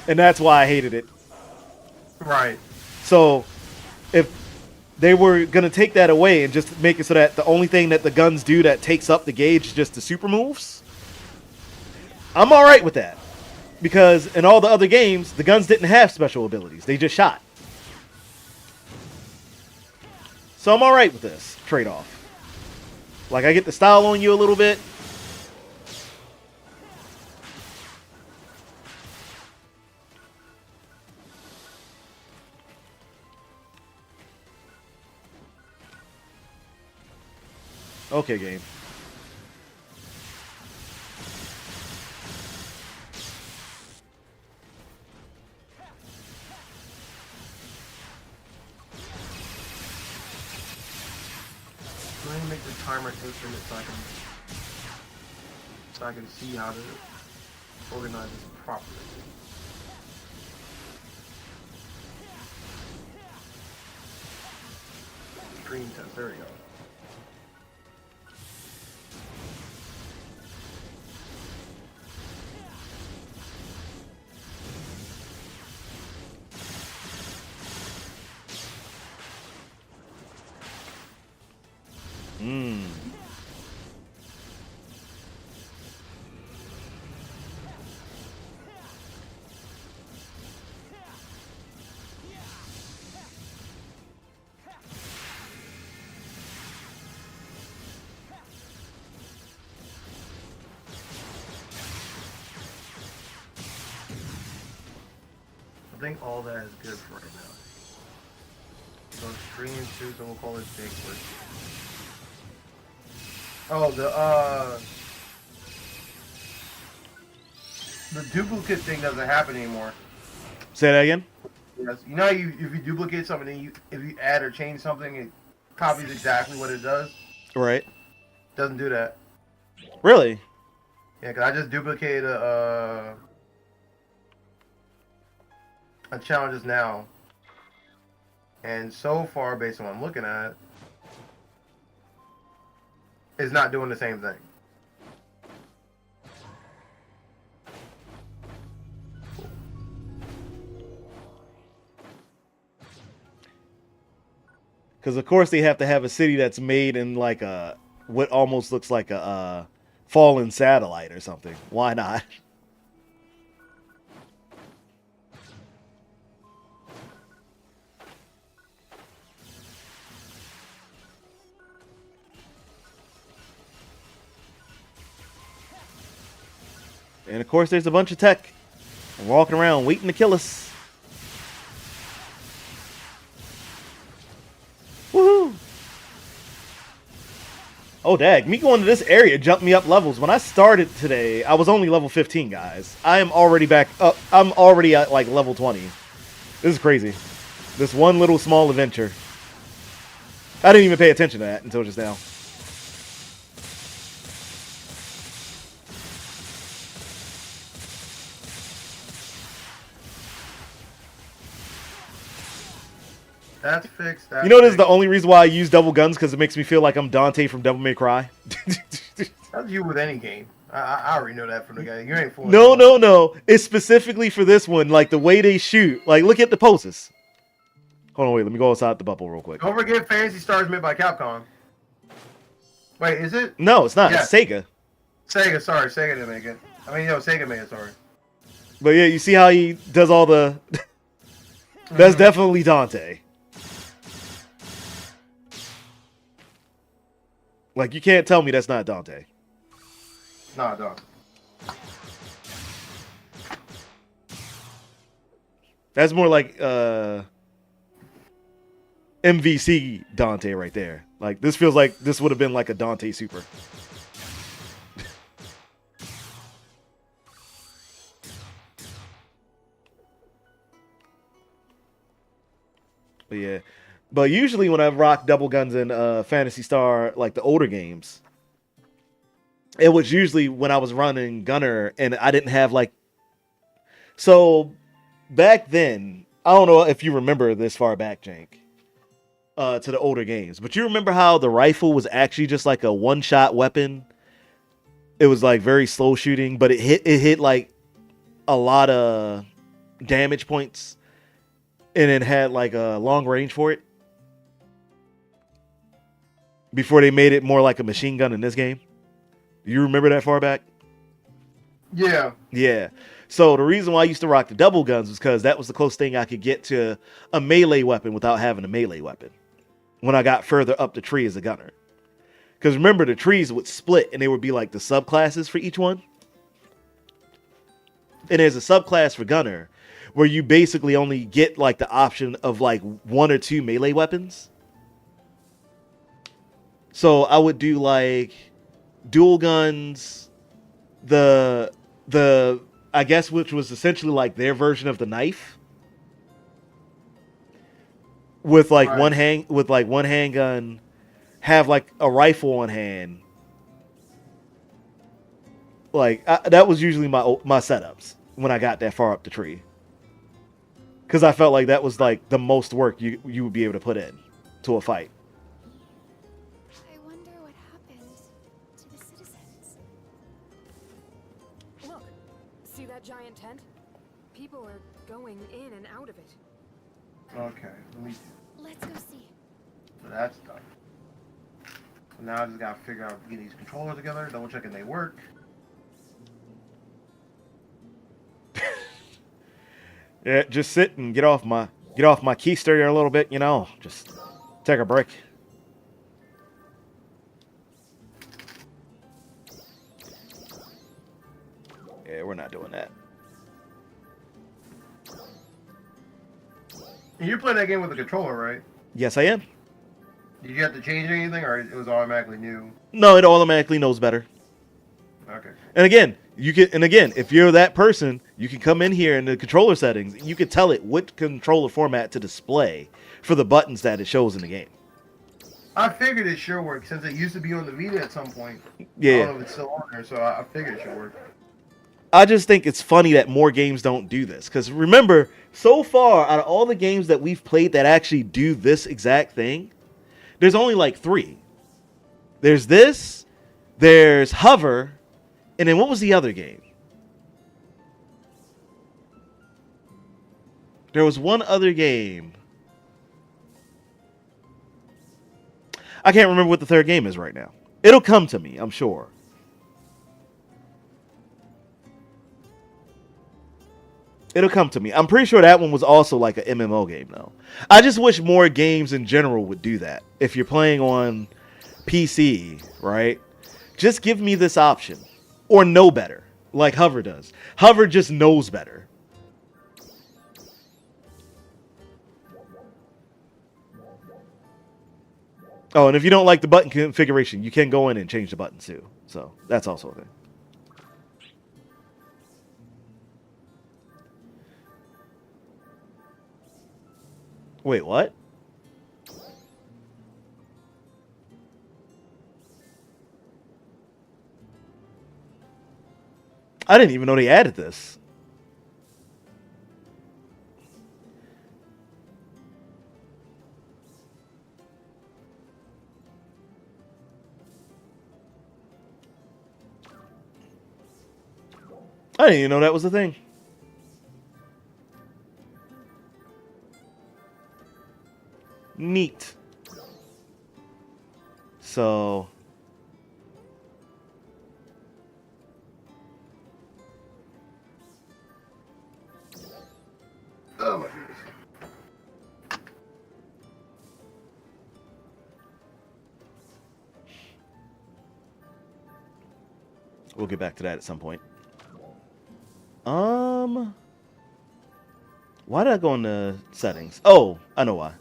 And that's why I hated it.
Right.
So if they were going to take that away and just make it so that the only thing that the guns do that takes up the gauge is just the super moves, I'm all right with that. Because in all the other games, the guns didn't have special abilities. They just shot. So I'm all right with this trade-off. Like, I get the style on you a little bit. Okay, game.
Let me make the timer infinite so I can see how to organize this properly. Screen test. There we go. I think all that is good for right now. So screen 2, so we'll call it big quick. Oh, the duplicate thing doesn't happen anymore.
Say that again?
Yes. You know, if you duplicate something, if you add or change something, it copies exactly what it does.
Right.
Doesn't do that.
Really?
Yeah, because I just duplicated a challenges now, and so far, based on what I'm looking at, it's not doing the same thing.
Because of course they have to have a city that's made in like a what almost looks like a fallen satellite or something. Why not? And of course there's a bunch of tech walking around waiting to kill us. Woohoo! Oh, dag. Me going to this area jumped me up levels. When I started today, I was only level 15, guys. I am already back up. I'm already at, like, level 20. This is crazy. This one little small adventure. I didn't even pay attention to that until just now.
That's fixed. That's
You know, this is
fixed.
the only reason why I use double guns, because it makes me feel like I'm Dante from Devil May Cry.
That's you with any game. I already know that from the guy. You ain't fooling.
No, no, no. It's specifically for this one. Like, the way they shoot. Like, look at the poses. Hold on, wait. Let me go outside the bubble real quick.
Don't forget Phantasy Star is made by Capcom. Wait, is it?
No, it's not.
Yeah.
It's Sega.
Sega, sorry. Sega didn't make it. I mean, Sega made it, sorry.
But yeah, you see how he does all the... That's definitely Dante. Like, you can't tell me that's not Dante.
Nah, dog.
That's more like MVC Dante right there. Like, this feels like this would have been like a Dante Super. But yeah. But usually when I rock double guns in Phantasy Star, like the older games, it was usually when I was running Gunner and I didn't have like... So back then, I don't know if you remember this far back, Jank, to the older games, but you remember how the rifle was actually just like a one-shot weapon? It was like very slow shooting, but it hit like a lot of damage points, and it had like a long range for it. Before they made it more like a machine gun in this game. You remember that far back?
Yeah.
Yeah. So the reason why I used to rock the double guns was because that was the closest thing I could get to a melee weapon without having a melee weapon when I got further up the tree as a gunner. Because remember, the trees would split and they would be like the subclasses for each one. And there's a subclass for gunner where you basically only get like the option of like one or two melee weapons. So I would do like dual guns, the I guess which was essentially like their version of the knife, with like
Right.
one handgun, have like a rifle on hand. Like that was usually my setups when I got that far up the tree, because I felt like that was like the most work you would be able to put in to a fight.
I wonder what happened to the citizens.
Look, see that giant tent? People are going in and out of it.
Okay.
Let's go see.
So that's done. So now I just gotta figure out get these controllers together, double checking they work.
Yeah, just sit and get off my keister here a little bit, you know. Just take a break. Yeah, we're not doing that.
And you're playing that game with a controller, right?
Yes, I am.
Did you have to change anything, or it was automatically new?
No, it automatically knows better.
Okay.
And again, if you're that person, you can come in here in the controller settings. You can tell it what controller format to display for the buttons that it shows in the game.
I figured it should work since it used to be on the Vita at some point. I
Yeah.
don't know if it's still on there, so I figured it should work.
I just think it's funny that more games don't do this. Because remember, so far, out of all the games that we've played that actually do this exact thing, there's only like 3. There's this, there's Hover, and then what was the other game? There was one other game. I can't remember what the third game is right now. It'll come to me, I'm sure. It'll come to me. I'm pretty sure that one was also like an MMO game, though. I just wish more games in general would do that. If you're playing on PC, right? Just give me this option. Or know better, like Hover does. Hover just knows better. Oh, and if you don't like the button configuration, you can go in and change the buttons too. So that's also a thing. Wait, what? I didn't even know they added this. I didn't even know that was a thing. Neat. So...
Oh my goodness.
We'll get back to that at some point. Why did I go into settings? Oh, I know why.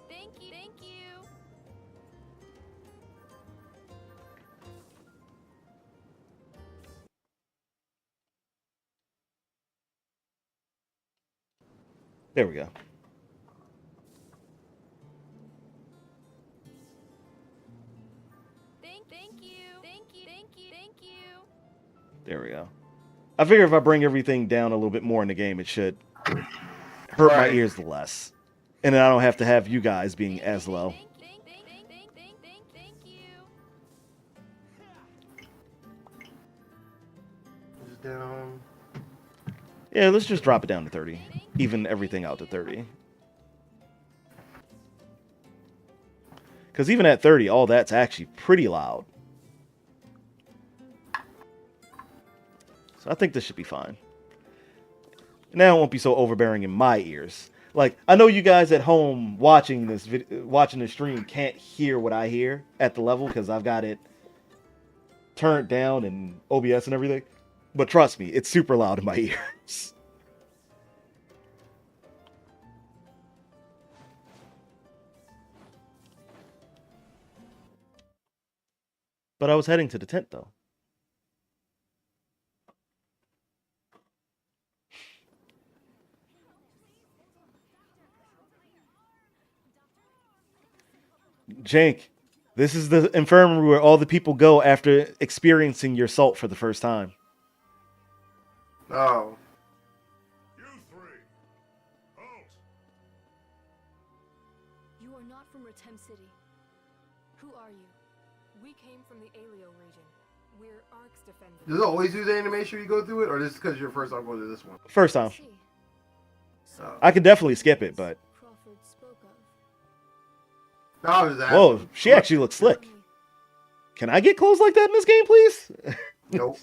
Thank you. Thank you.
There we go.
Thank you. Thank you. Thank you. Thank you.
There we go. I figure if I bring everything down a little bit more in the game, it should hurt my
Right.
ears less. And then I don't have to have you guys being as low.
Thank you.
Just down.
Yeah, let's just drop it down to 30. Even everything out to 30. Because even at 30, all that's actually pretty loud. So I think this should be fine. Now it won't be so overbearing in my ears. Like, I know you guys at home watching this stream can't hear what I hear at the level because I've got it turned down and OBS and everything. But trust me, it's super loud in my ears. But I was heading to the tent, though. Jank, this is the infirmary where all the people go after experiencing your salt for the first time.
Oh.
You three! Halt!
You are not from Retem City. Who are you? We came from the Alio region. We're Ark's defenders.
Does it always do the animation you go through it, or just because you're first time going to this one?
First time.
See.
Oh.
I could definitely skip it, but...
Crawford spoke of.
No, I was just asking.
Whoa, she actually looks slick. Can I get clothes like that in this game, please?
Nope.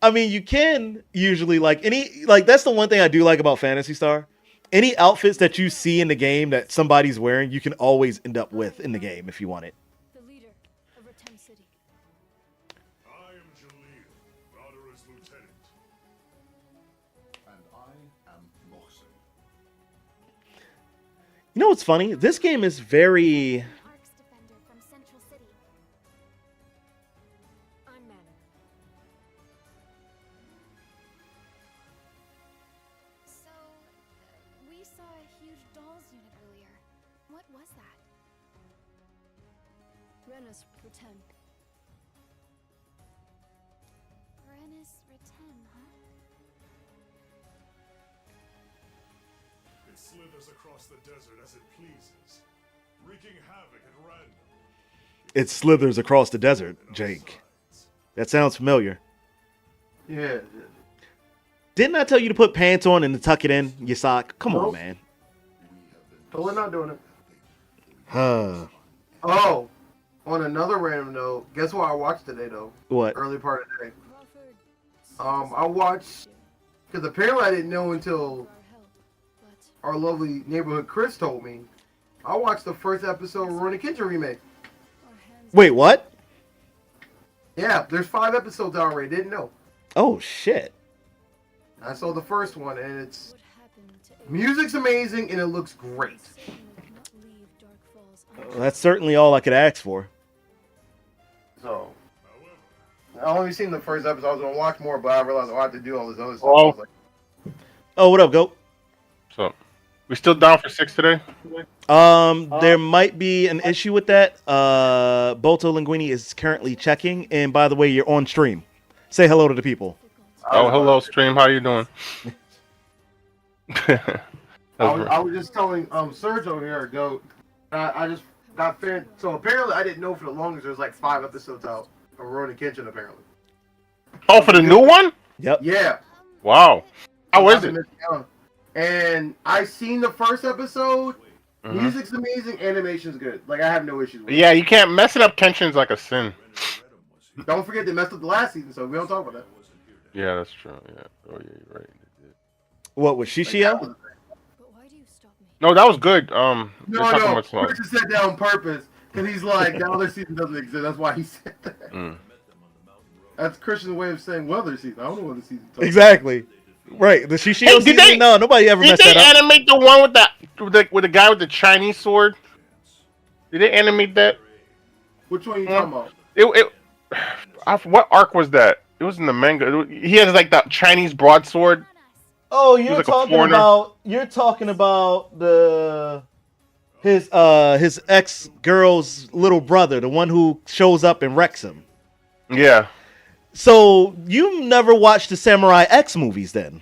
I mean, you can usually, that's the one thing I do like about Phantasy Star. Any outfits that you see in the game that somebody's wearing, you can always end up with in the game if you want it.
The leader of Retem City.
I am Jaleel, Valorous Lieutenant.
And I am Mohsen.
You know what's funny? This game is very...
Ark's defender from Central City.
I'm Manor.
So, we saw a huge dolls unit earlier. What was that?
Renus Retem.
Renus Retem, huh?
It slithers across the desert as it pleases, wreaking havoc at random.
It slithers across the desert, Jake. That sounds familiar.
Yeah.
Didn't I tell you to put pants on and to tuck it in your sock? Come on,
Nope.
man.
Totally not doing it.
Huh.
Oh, on another random note, guess what I watched today though?
What?
Early part of the day.
Crawford.
I watched because apparently I didn't know until
Our help, but
our lovely neighborhood Chris told me. I watched the first episode of Rurouni Kenshin remake.
our hands.
Wait, what?
Yeah, there's 5 episodes already. Didn't know.
Oh shit.
I saw the first one, and it's
What happened to
music's amazing and it looks great.
Certainly cannot leave Dark Falls
Well, that's certainly all I could ask for.
So I only seen the first episode. I was gonna watch more, but I realized I have to do all this other stuff.
Oh.
I was like,
Oh, what up, Goat?
So, we still down for 6 today?
There might be an issue with that. Bolto Linguini is currently checking, and by the way, you're on stream. Say hello to the people.
Oh, hello, stream. How you doing?
I was just telling Sergio here, Goat. I just got fan. So apparently, I didn't know for the longest there was like 5 episodes out of Rurouni Kenshin. Apparently.
Oh, for the new one?
Yep.
Yeah.
Wow. How is it?
And I seen the first episode.
Mhm.
Music's amazing, animation's good. Like I have no issues with
Yeah, you can't mess it up. Kenshin's like a sin.
it. Don't forget they messed up the last season, so we don't talk about that.
Yeah, that's true. Yeah. Oh, yeah, you're right.
What was
Like,
Shishio?
But why do you stop me?
No, that was good.
No,
you're talking
no.
about slow.
Chris just said that on purpose because he's like the other season doesn't exist. That's why he said that.
Mm.
That's Christian's way of saying well, other season. I don't know what the season. Talking
Exactly. Right. The Shishio
Hey,
season? No, nobody ever
Did
messed
they
that up.
animate the one with the guy with the Chinese sword? Did they animate that?
Which one are you talking about?
What arc was that? It was in the manga. He has like that Chinese broadsword.
Oh,
He
you're
was like a
talking
foreigner.
about his ex girl's little brother, the one who shows up and wrecks him.
Yeah.
So you never watched the Samurai X movies then?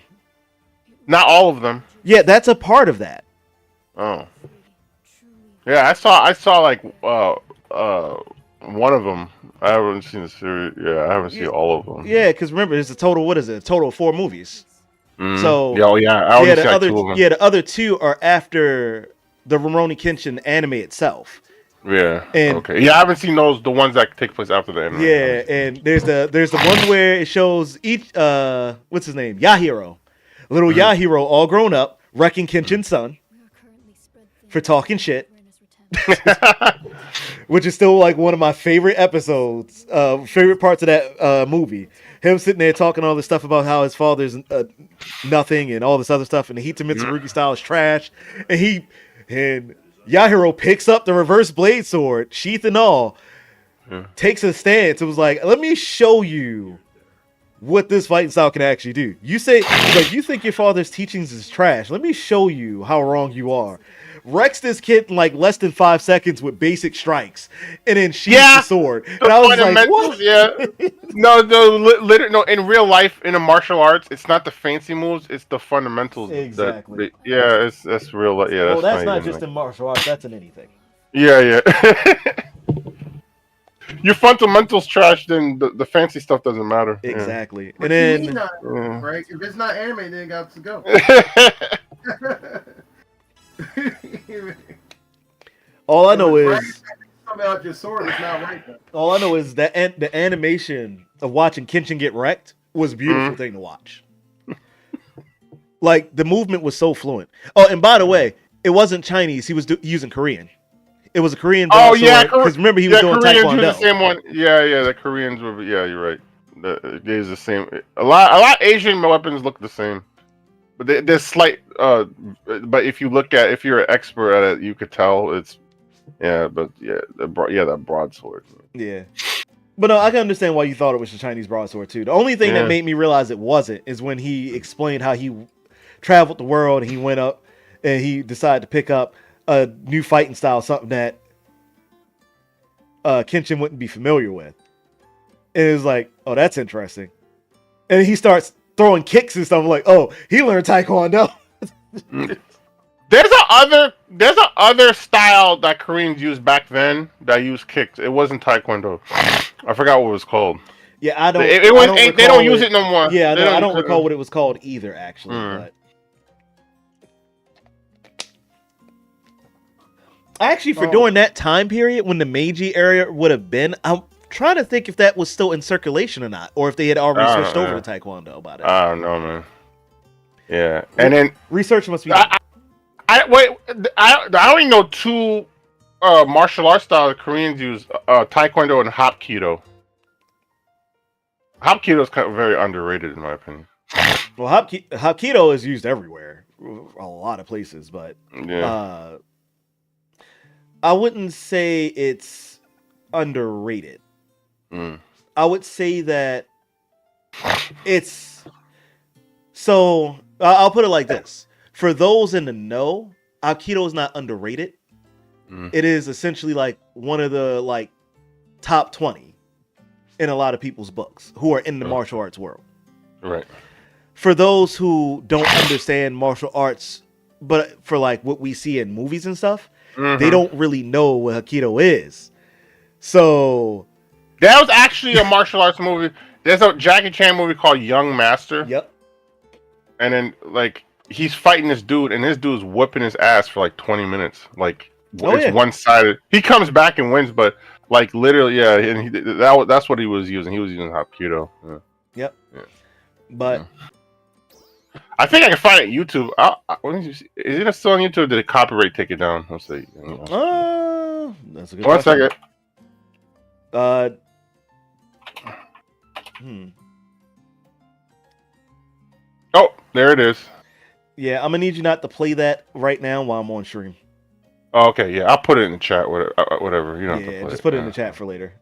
Not all of them.
Yeah, that's a part of that.
Oh. Yeah, I saw like one of them. I haven't seen the series. Yeah, I haven't seen all of them.
Yeah, because remember, it's a total. What is it? A total of 4 movies.
Mhm.
So
yeah, I only see like 2 of them.
the other 2 are after the Rurouni Kenshin anime itself.
Yeah.
And-
okay. Yeah, I haven't seen the ones that take place after the anime.
Yeah, and there's the one where it shows each what's his name? Yahiro. Little Yahiro all grown up, wrecking Kenshin's son
We are currently spread thin.
for talking shit,
Awareness
which is still like one of my favorite episodes, favorite parts of that movie. Him sitting there talking all this stuff about how his father's nothing and all this other stuff, and the Hita Mitsurugi style is trash, and Yahiro picks up the reverse blade sword, sheath and all, takes a stance. It was like, let me show you what this fighting style can actually do. You say, like, you think your father's teachings is trash. Let me show you how wrong you are. Wrecks this kid in like less than 5 seconds with basic strikes, and then sheaths the sword. And I was like, what?
Yeah. No. In real life, in a martial arts, it's not the fancy moves; it's the fundamentals.
Exactly.
That's real. Yeah.
Well, that's not
even
just in martial arts. That's in anything.
Yeah. Your fundamentals trash, then the fancy stuff doesn't matter. Yeah.
Exactly.
What
And
you mean
then
not, right? If it's not anime, then it got to go.
all I know is
Coming out your sword, it's not right. Then.
all I know is that the animation of watching Kenshin get wrecked was a beautiful thing to watch. Like the movement was so fluent. Oh, and by the way, it wasn't Chinese. He was using Korean. It was a Korean.
Oh yeah,
because remember he was doing
Koreans
Taekwondo.
use the same one. Yeah, the Koreans were. Yeah, you're right. There's the same. A lot Asian weapons look the same, but there's slight. But if you're an expert at it, you could tell it's. Yeah, but that broadsword.
Yeah. But no, I can understand why you thought it was a Chinese broadsword too. The only thing that made me realize it wasn't is when he explained how he traveled the world and he went up and he decided to pick up a new fighting style, something that Kenshin wouldn't be familiar with. And it was like, oh, that's interesting. And he starts throwing kicks and stuff. Like, oh, he learned Taekwondo.
There's a other style that Koreans used back then that used kicks. It wasn't Taekwondo. I forgot what it was called.
Yeah, I don't.
They don't use it no more.
Yeah, I don't recall what it was called either, actually. But actually, for during that time period when the Meiji era would have been, I'm trying to think if that was still in circulation or not, or if they had already switched over to Taekwondo about it.
I don't know, man. Yeah, and then
research must be.
I only know 2 martial arts styles Koreans use: Taekwondo and Hapkido. Hapkido's kind of very underrated in my opinion.
Well, Hapkido is used everywhere, a lot of places, but
Yeah.
I wouldn't say it's underrated.
Mm.
I would say that it's so. I'll put it like this: for those in the know, Aikido is not underrated.
Mm.
It is essentially like one of the like top 20 in a lot of people's books who are in the martial arts world.
Right.
For those who don't understand martial arts, but for like what we see in movies and stuff, they don't really know what Aikido is. So
that was actually a martial arts movie. There's a Jackie Chan movie called Young Master.
Yep.
And then like he's fighting this dude, and this dude's whooping his ass for like 20 minutes. Like it's one-sided. He comes back and wins, but like literally, yeah. And that's what he was using. He was using Hapkido. Yeah.
Yep.
Yeah.
But
I think I can find it on YouTube. Is it still on YouTube? Or did the copyright take it down? Let's see.
That's a good
1 second. Oh, there it is.
Yeah, I'm gonna need you not to play that right now while I'm on stream.
Oh, okay, yeah, I'll put it in the chat. Whatever. You don't have to play
just put it in the chat for later.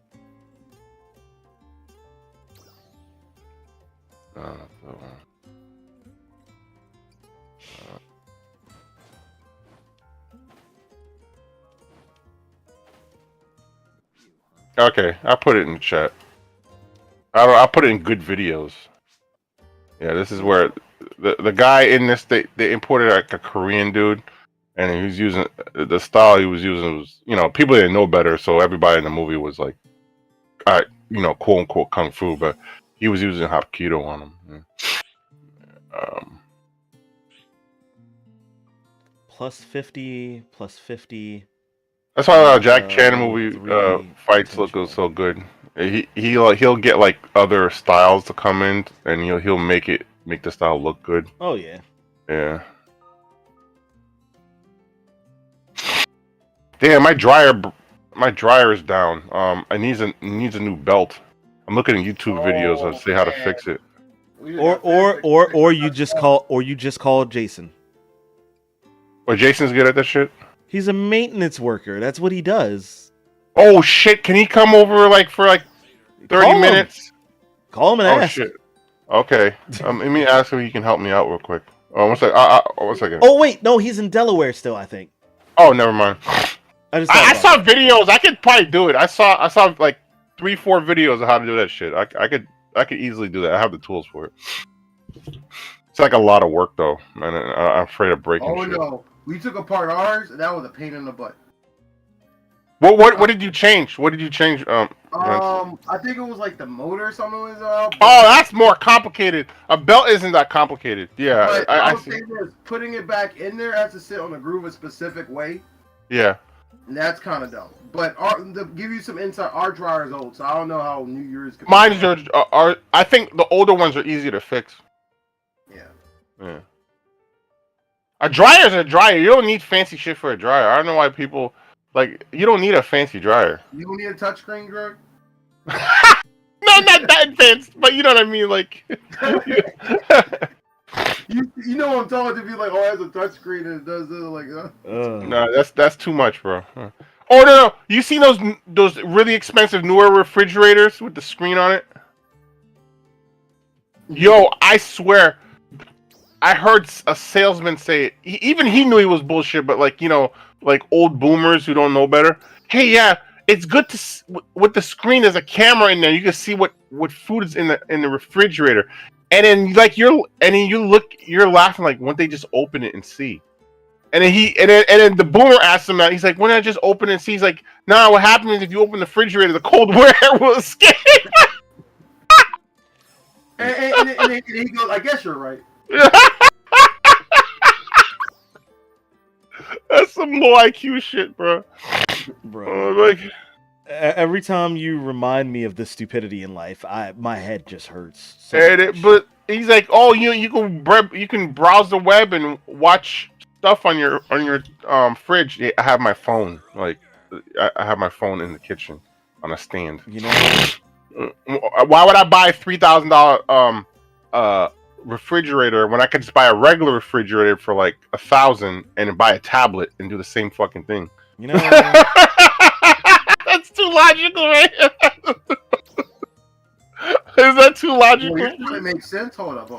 Okay, I'll put it in the chat. I'll put it in good videos. Yeah, this is where the guy in this they imported like a Korean dude, and he was using the style he was using was, you know, people didn't know better, so everybody in the movie was like, you know, quote unquote kung fu, but he was using Hapkido on him. Yeah.
Plus 50.
That's why Jack Chan movie fights look so good. He'll get like other styles to come in, and he'll make the style look good.
Oh yeah.
Yeah. Damn, my dryer is down. It needs a new belt. I'm looking at YouTube videos to see how to fix it.
Or you just call Jason.
Or Jason's good at that shit?
He's a maintenance worker. That's what he does.
Oh shit! Can he come over for 30 minutes?
Call him and ask.
Oh shit. Okay. Let me ask if he can help me out real quick. Oh, 1 second. 1 second.
Oh wait, no, he's in Delaware still, I think.
Oh, never mind. I saw videos. I could probably do it. I saw like 3-4 videos of how to do that shit. I could easily do that. I have the tools for it. It's like a lot of work though, man. I'm afraid of breaking shit.
Oh no, we took apart ours, and that was a pain in the butt.
What did you change? What did you change?
I think it was like the motor or something was up.
Oh, that's more complicated. A belt isn't that complicated. Yeah,
but I was saying this, putting it back in there has to sit on the groove a specific way.
Yeah.
And that's kind of dumb. But to give you some insight, our dryer is old, so I don't know how new yours.
Mine's are. I think the older ones are easier to fix.
Yeah.
Yeah. A dryer's a dryer. You don't need fancy shit for a dryer. I don't know why people you don't need a fancy dryer.
You don't need a touchscreen, Greg?
No, not that advanced, but you know what I mean, like.
you know what I'm talking to be like, oh, it has a touchscreen and it does this, like.
No, that's too much, bro. Oh no! You seen those really expensive newer refrigerators with the screen on it? Yo, I swear, I heard a salesman say it. Even he knew he was bullshit, but like old boomers who don't know better. Hey, yeah, it's good to with the screen. There's a camera in there. You can see what food is in the refrigerator, and then you're laughing like, wouldn't they just open it and see? And then the boomer asks him that. He's like, why not just open it and see? He's like, nah, what happens is if you open the refrigerator, the cold air will escape.
and he goes, I guess you're right.
That's some low IQ shit, bro.
Bro, every time you remind me of the stupidity in life, my head just hurts.
But he's like, oh, you can browse the web and watch stuff on your fridge. Yeah, I have my phone. I have my phone in the kitchen on a stand.
You know,
Why would I buy a $3,000 refrigerator when I could just buy a regular refrigerator for like 1,000 and buy a tablet and do the same fucking thing?
You know,
That's too logical, man. Is that too logical?
Well, it makes sense. Hold up.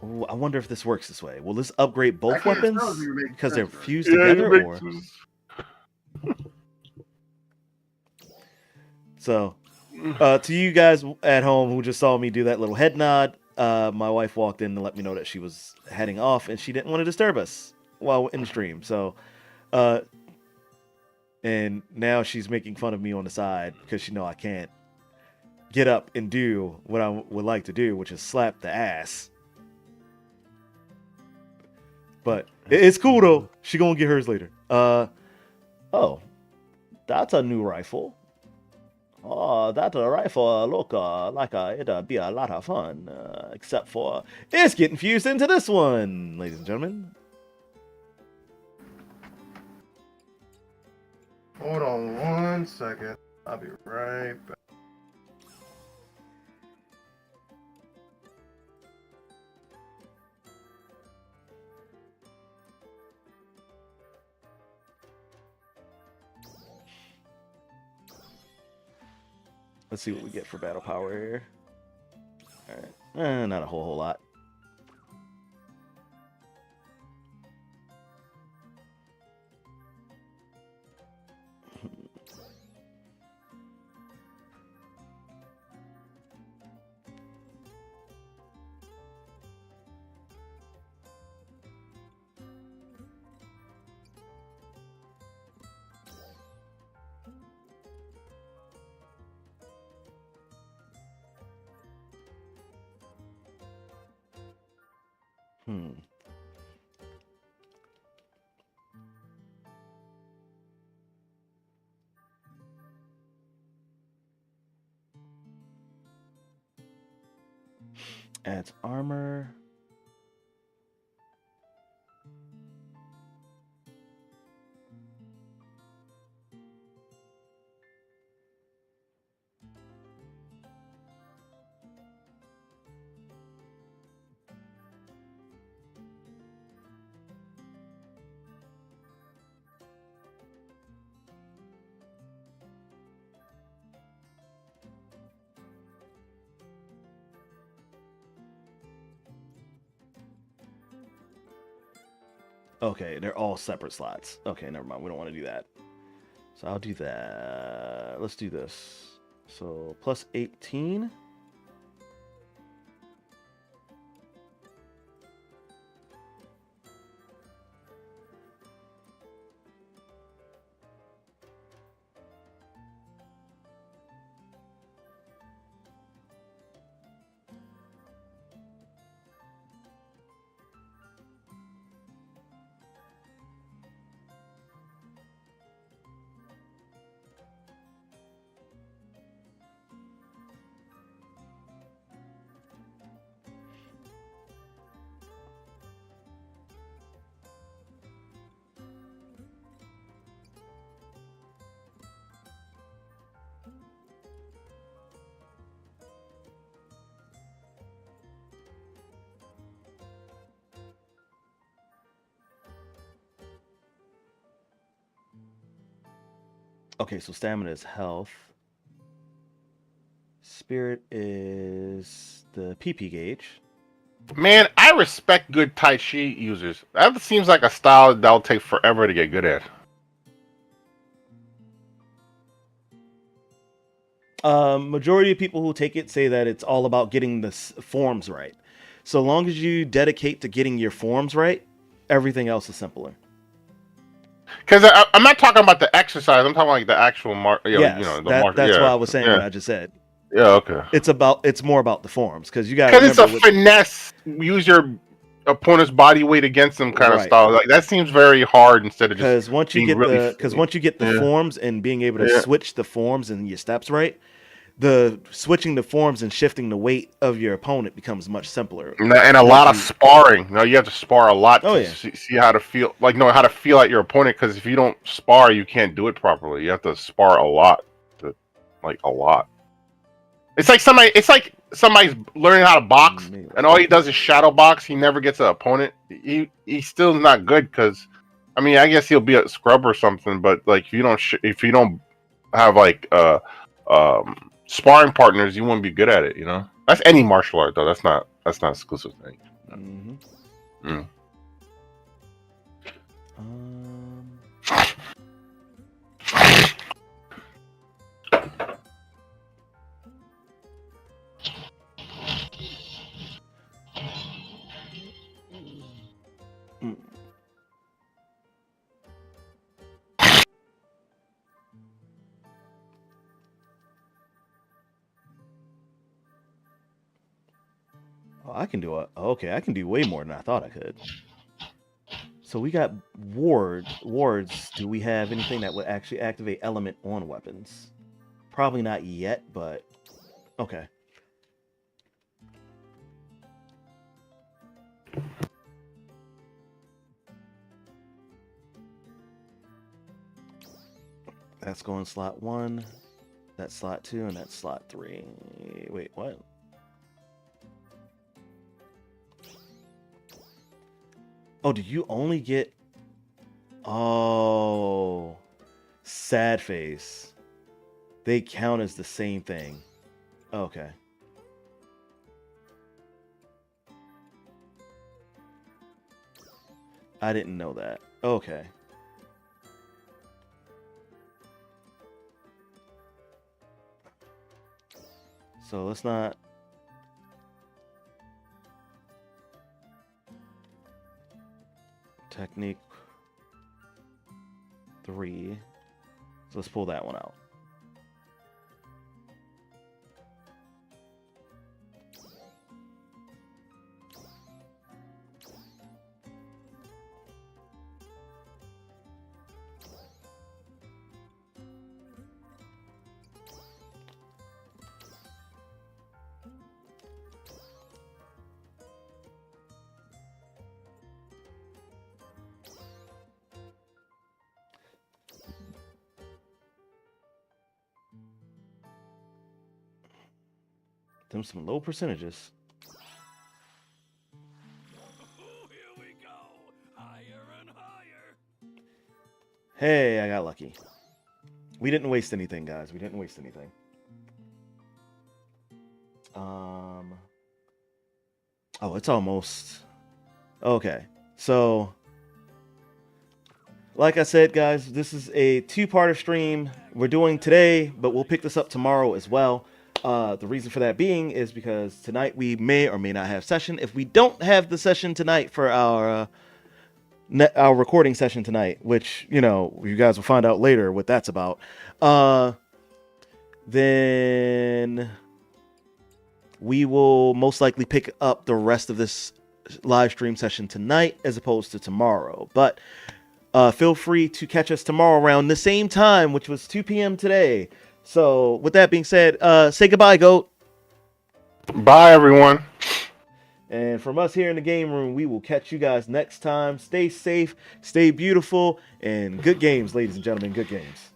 ooh, I wonder if this works this way. Will this upgrade
I
both
can't tell
weapons
if you're making
because they're
sense, right?
fused
Yeah,
together,
it
or
makes sense.
so? To you guys at home who just saw me do that little head nod, my wife walked in to let me know that she was heading off, and she didn't want to disturb us while in the stream. So, and now she's making fun of me on the side because she know I can't get up and do what I would like to do, which is slap the ass. But it's cool though. She gonna get hers later. Oh, that's a new rifle. Oh, that rifle look like it'll be a lot of fun. Except for it's getting fused into this one, ladies and gentlemen.
Hold on 1 second. I'll be right back.
Let's see what we get for battle power here. All right, not a whole lot. Adds armor. Okay, they're all separate slots. Okay, never mind. We don't want to do that. So I'll do that. Let's do this. So plus 18. Okay, so stamina is health. Spirit is the PP gauge.
Man, I respect good Tai Chi users. That seems like a style that'll take forever to get good at.
Majority of people who take it say that it's all about getting the forms right. So long as you dedicate to getting your forms right, everything else is simpler.
Because I'm not talking about the exercise. I'm talking like the actual
Yes, that's why I was saying what I just said.
Yeah, okay.
It's more about the forms because you got
it's a finesse. Use your opponent's body weight against them kind of style. Like that seems very hard instead of just
once you get the forms and being able to switch the forms and your steps right, the switching the forms and shifting the weight of your opponent becomes much simpler.
And a lot of sparring. You have to spar a lot to see how to feel. Know how to feel at your opponent. Because if you don't spar, you can't do it properly. You have to spar a lot to like a lot. It's like somebody's learning how to box, and all he does is shadow box. He never gets an opponent. He's still not good because, I mean, I guess he'll be a scrub or something. But like, if you don't have like sparring partners, you won't be good at it. You know, that's any martial art though. That's not exclusive thing.
Mm-hmm.
Mm.
Oh, I can do okay. I can do way more than I thought I could. So we got wards. Do we have anything that would actually activate element on weapons? Probably not yet, but okay. That's going slot 1, that's slot 2, and that's slot 3. Wait, what? Oh, do you only get... Oh, sad face. They count as the same thing. Okay. I didn't know that. Okay. So let's not... Technique 3. So let's pull that one out. Them some low percentages.
Here we go. Higher and higher.
Hey, I got lucky. We didn't waste anything, guys. We didn't waste anything. Oh, it's almost... Okay. So, like I said, guys, this is a two-parter stream we're doing today, but we'll pick this up tomorrow as well. The reason for that being is because tonight we may or may not have session. If we don't have the session tonight for our recording session tonight, which, you know, you guys will find out later what that's about, then we will most likely pick up the rest of this live stream session tonight as opposed to tomorrow. But feel free to catch us tomorrow around the same time, which was 2 p.m. today. So with that being said, say goodbye, Goat.
Bye, everyone.
And from us here in the game room, we will catch you guys next time. Stay safe, stay beautiful, and good games, ladies and gentlemen. Good games.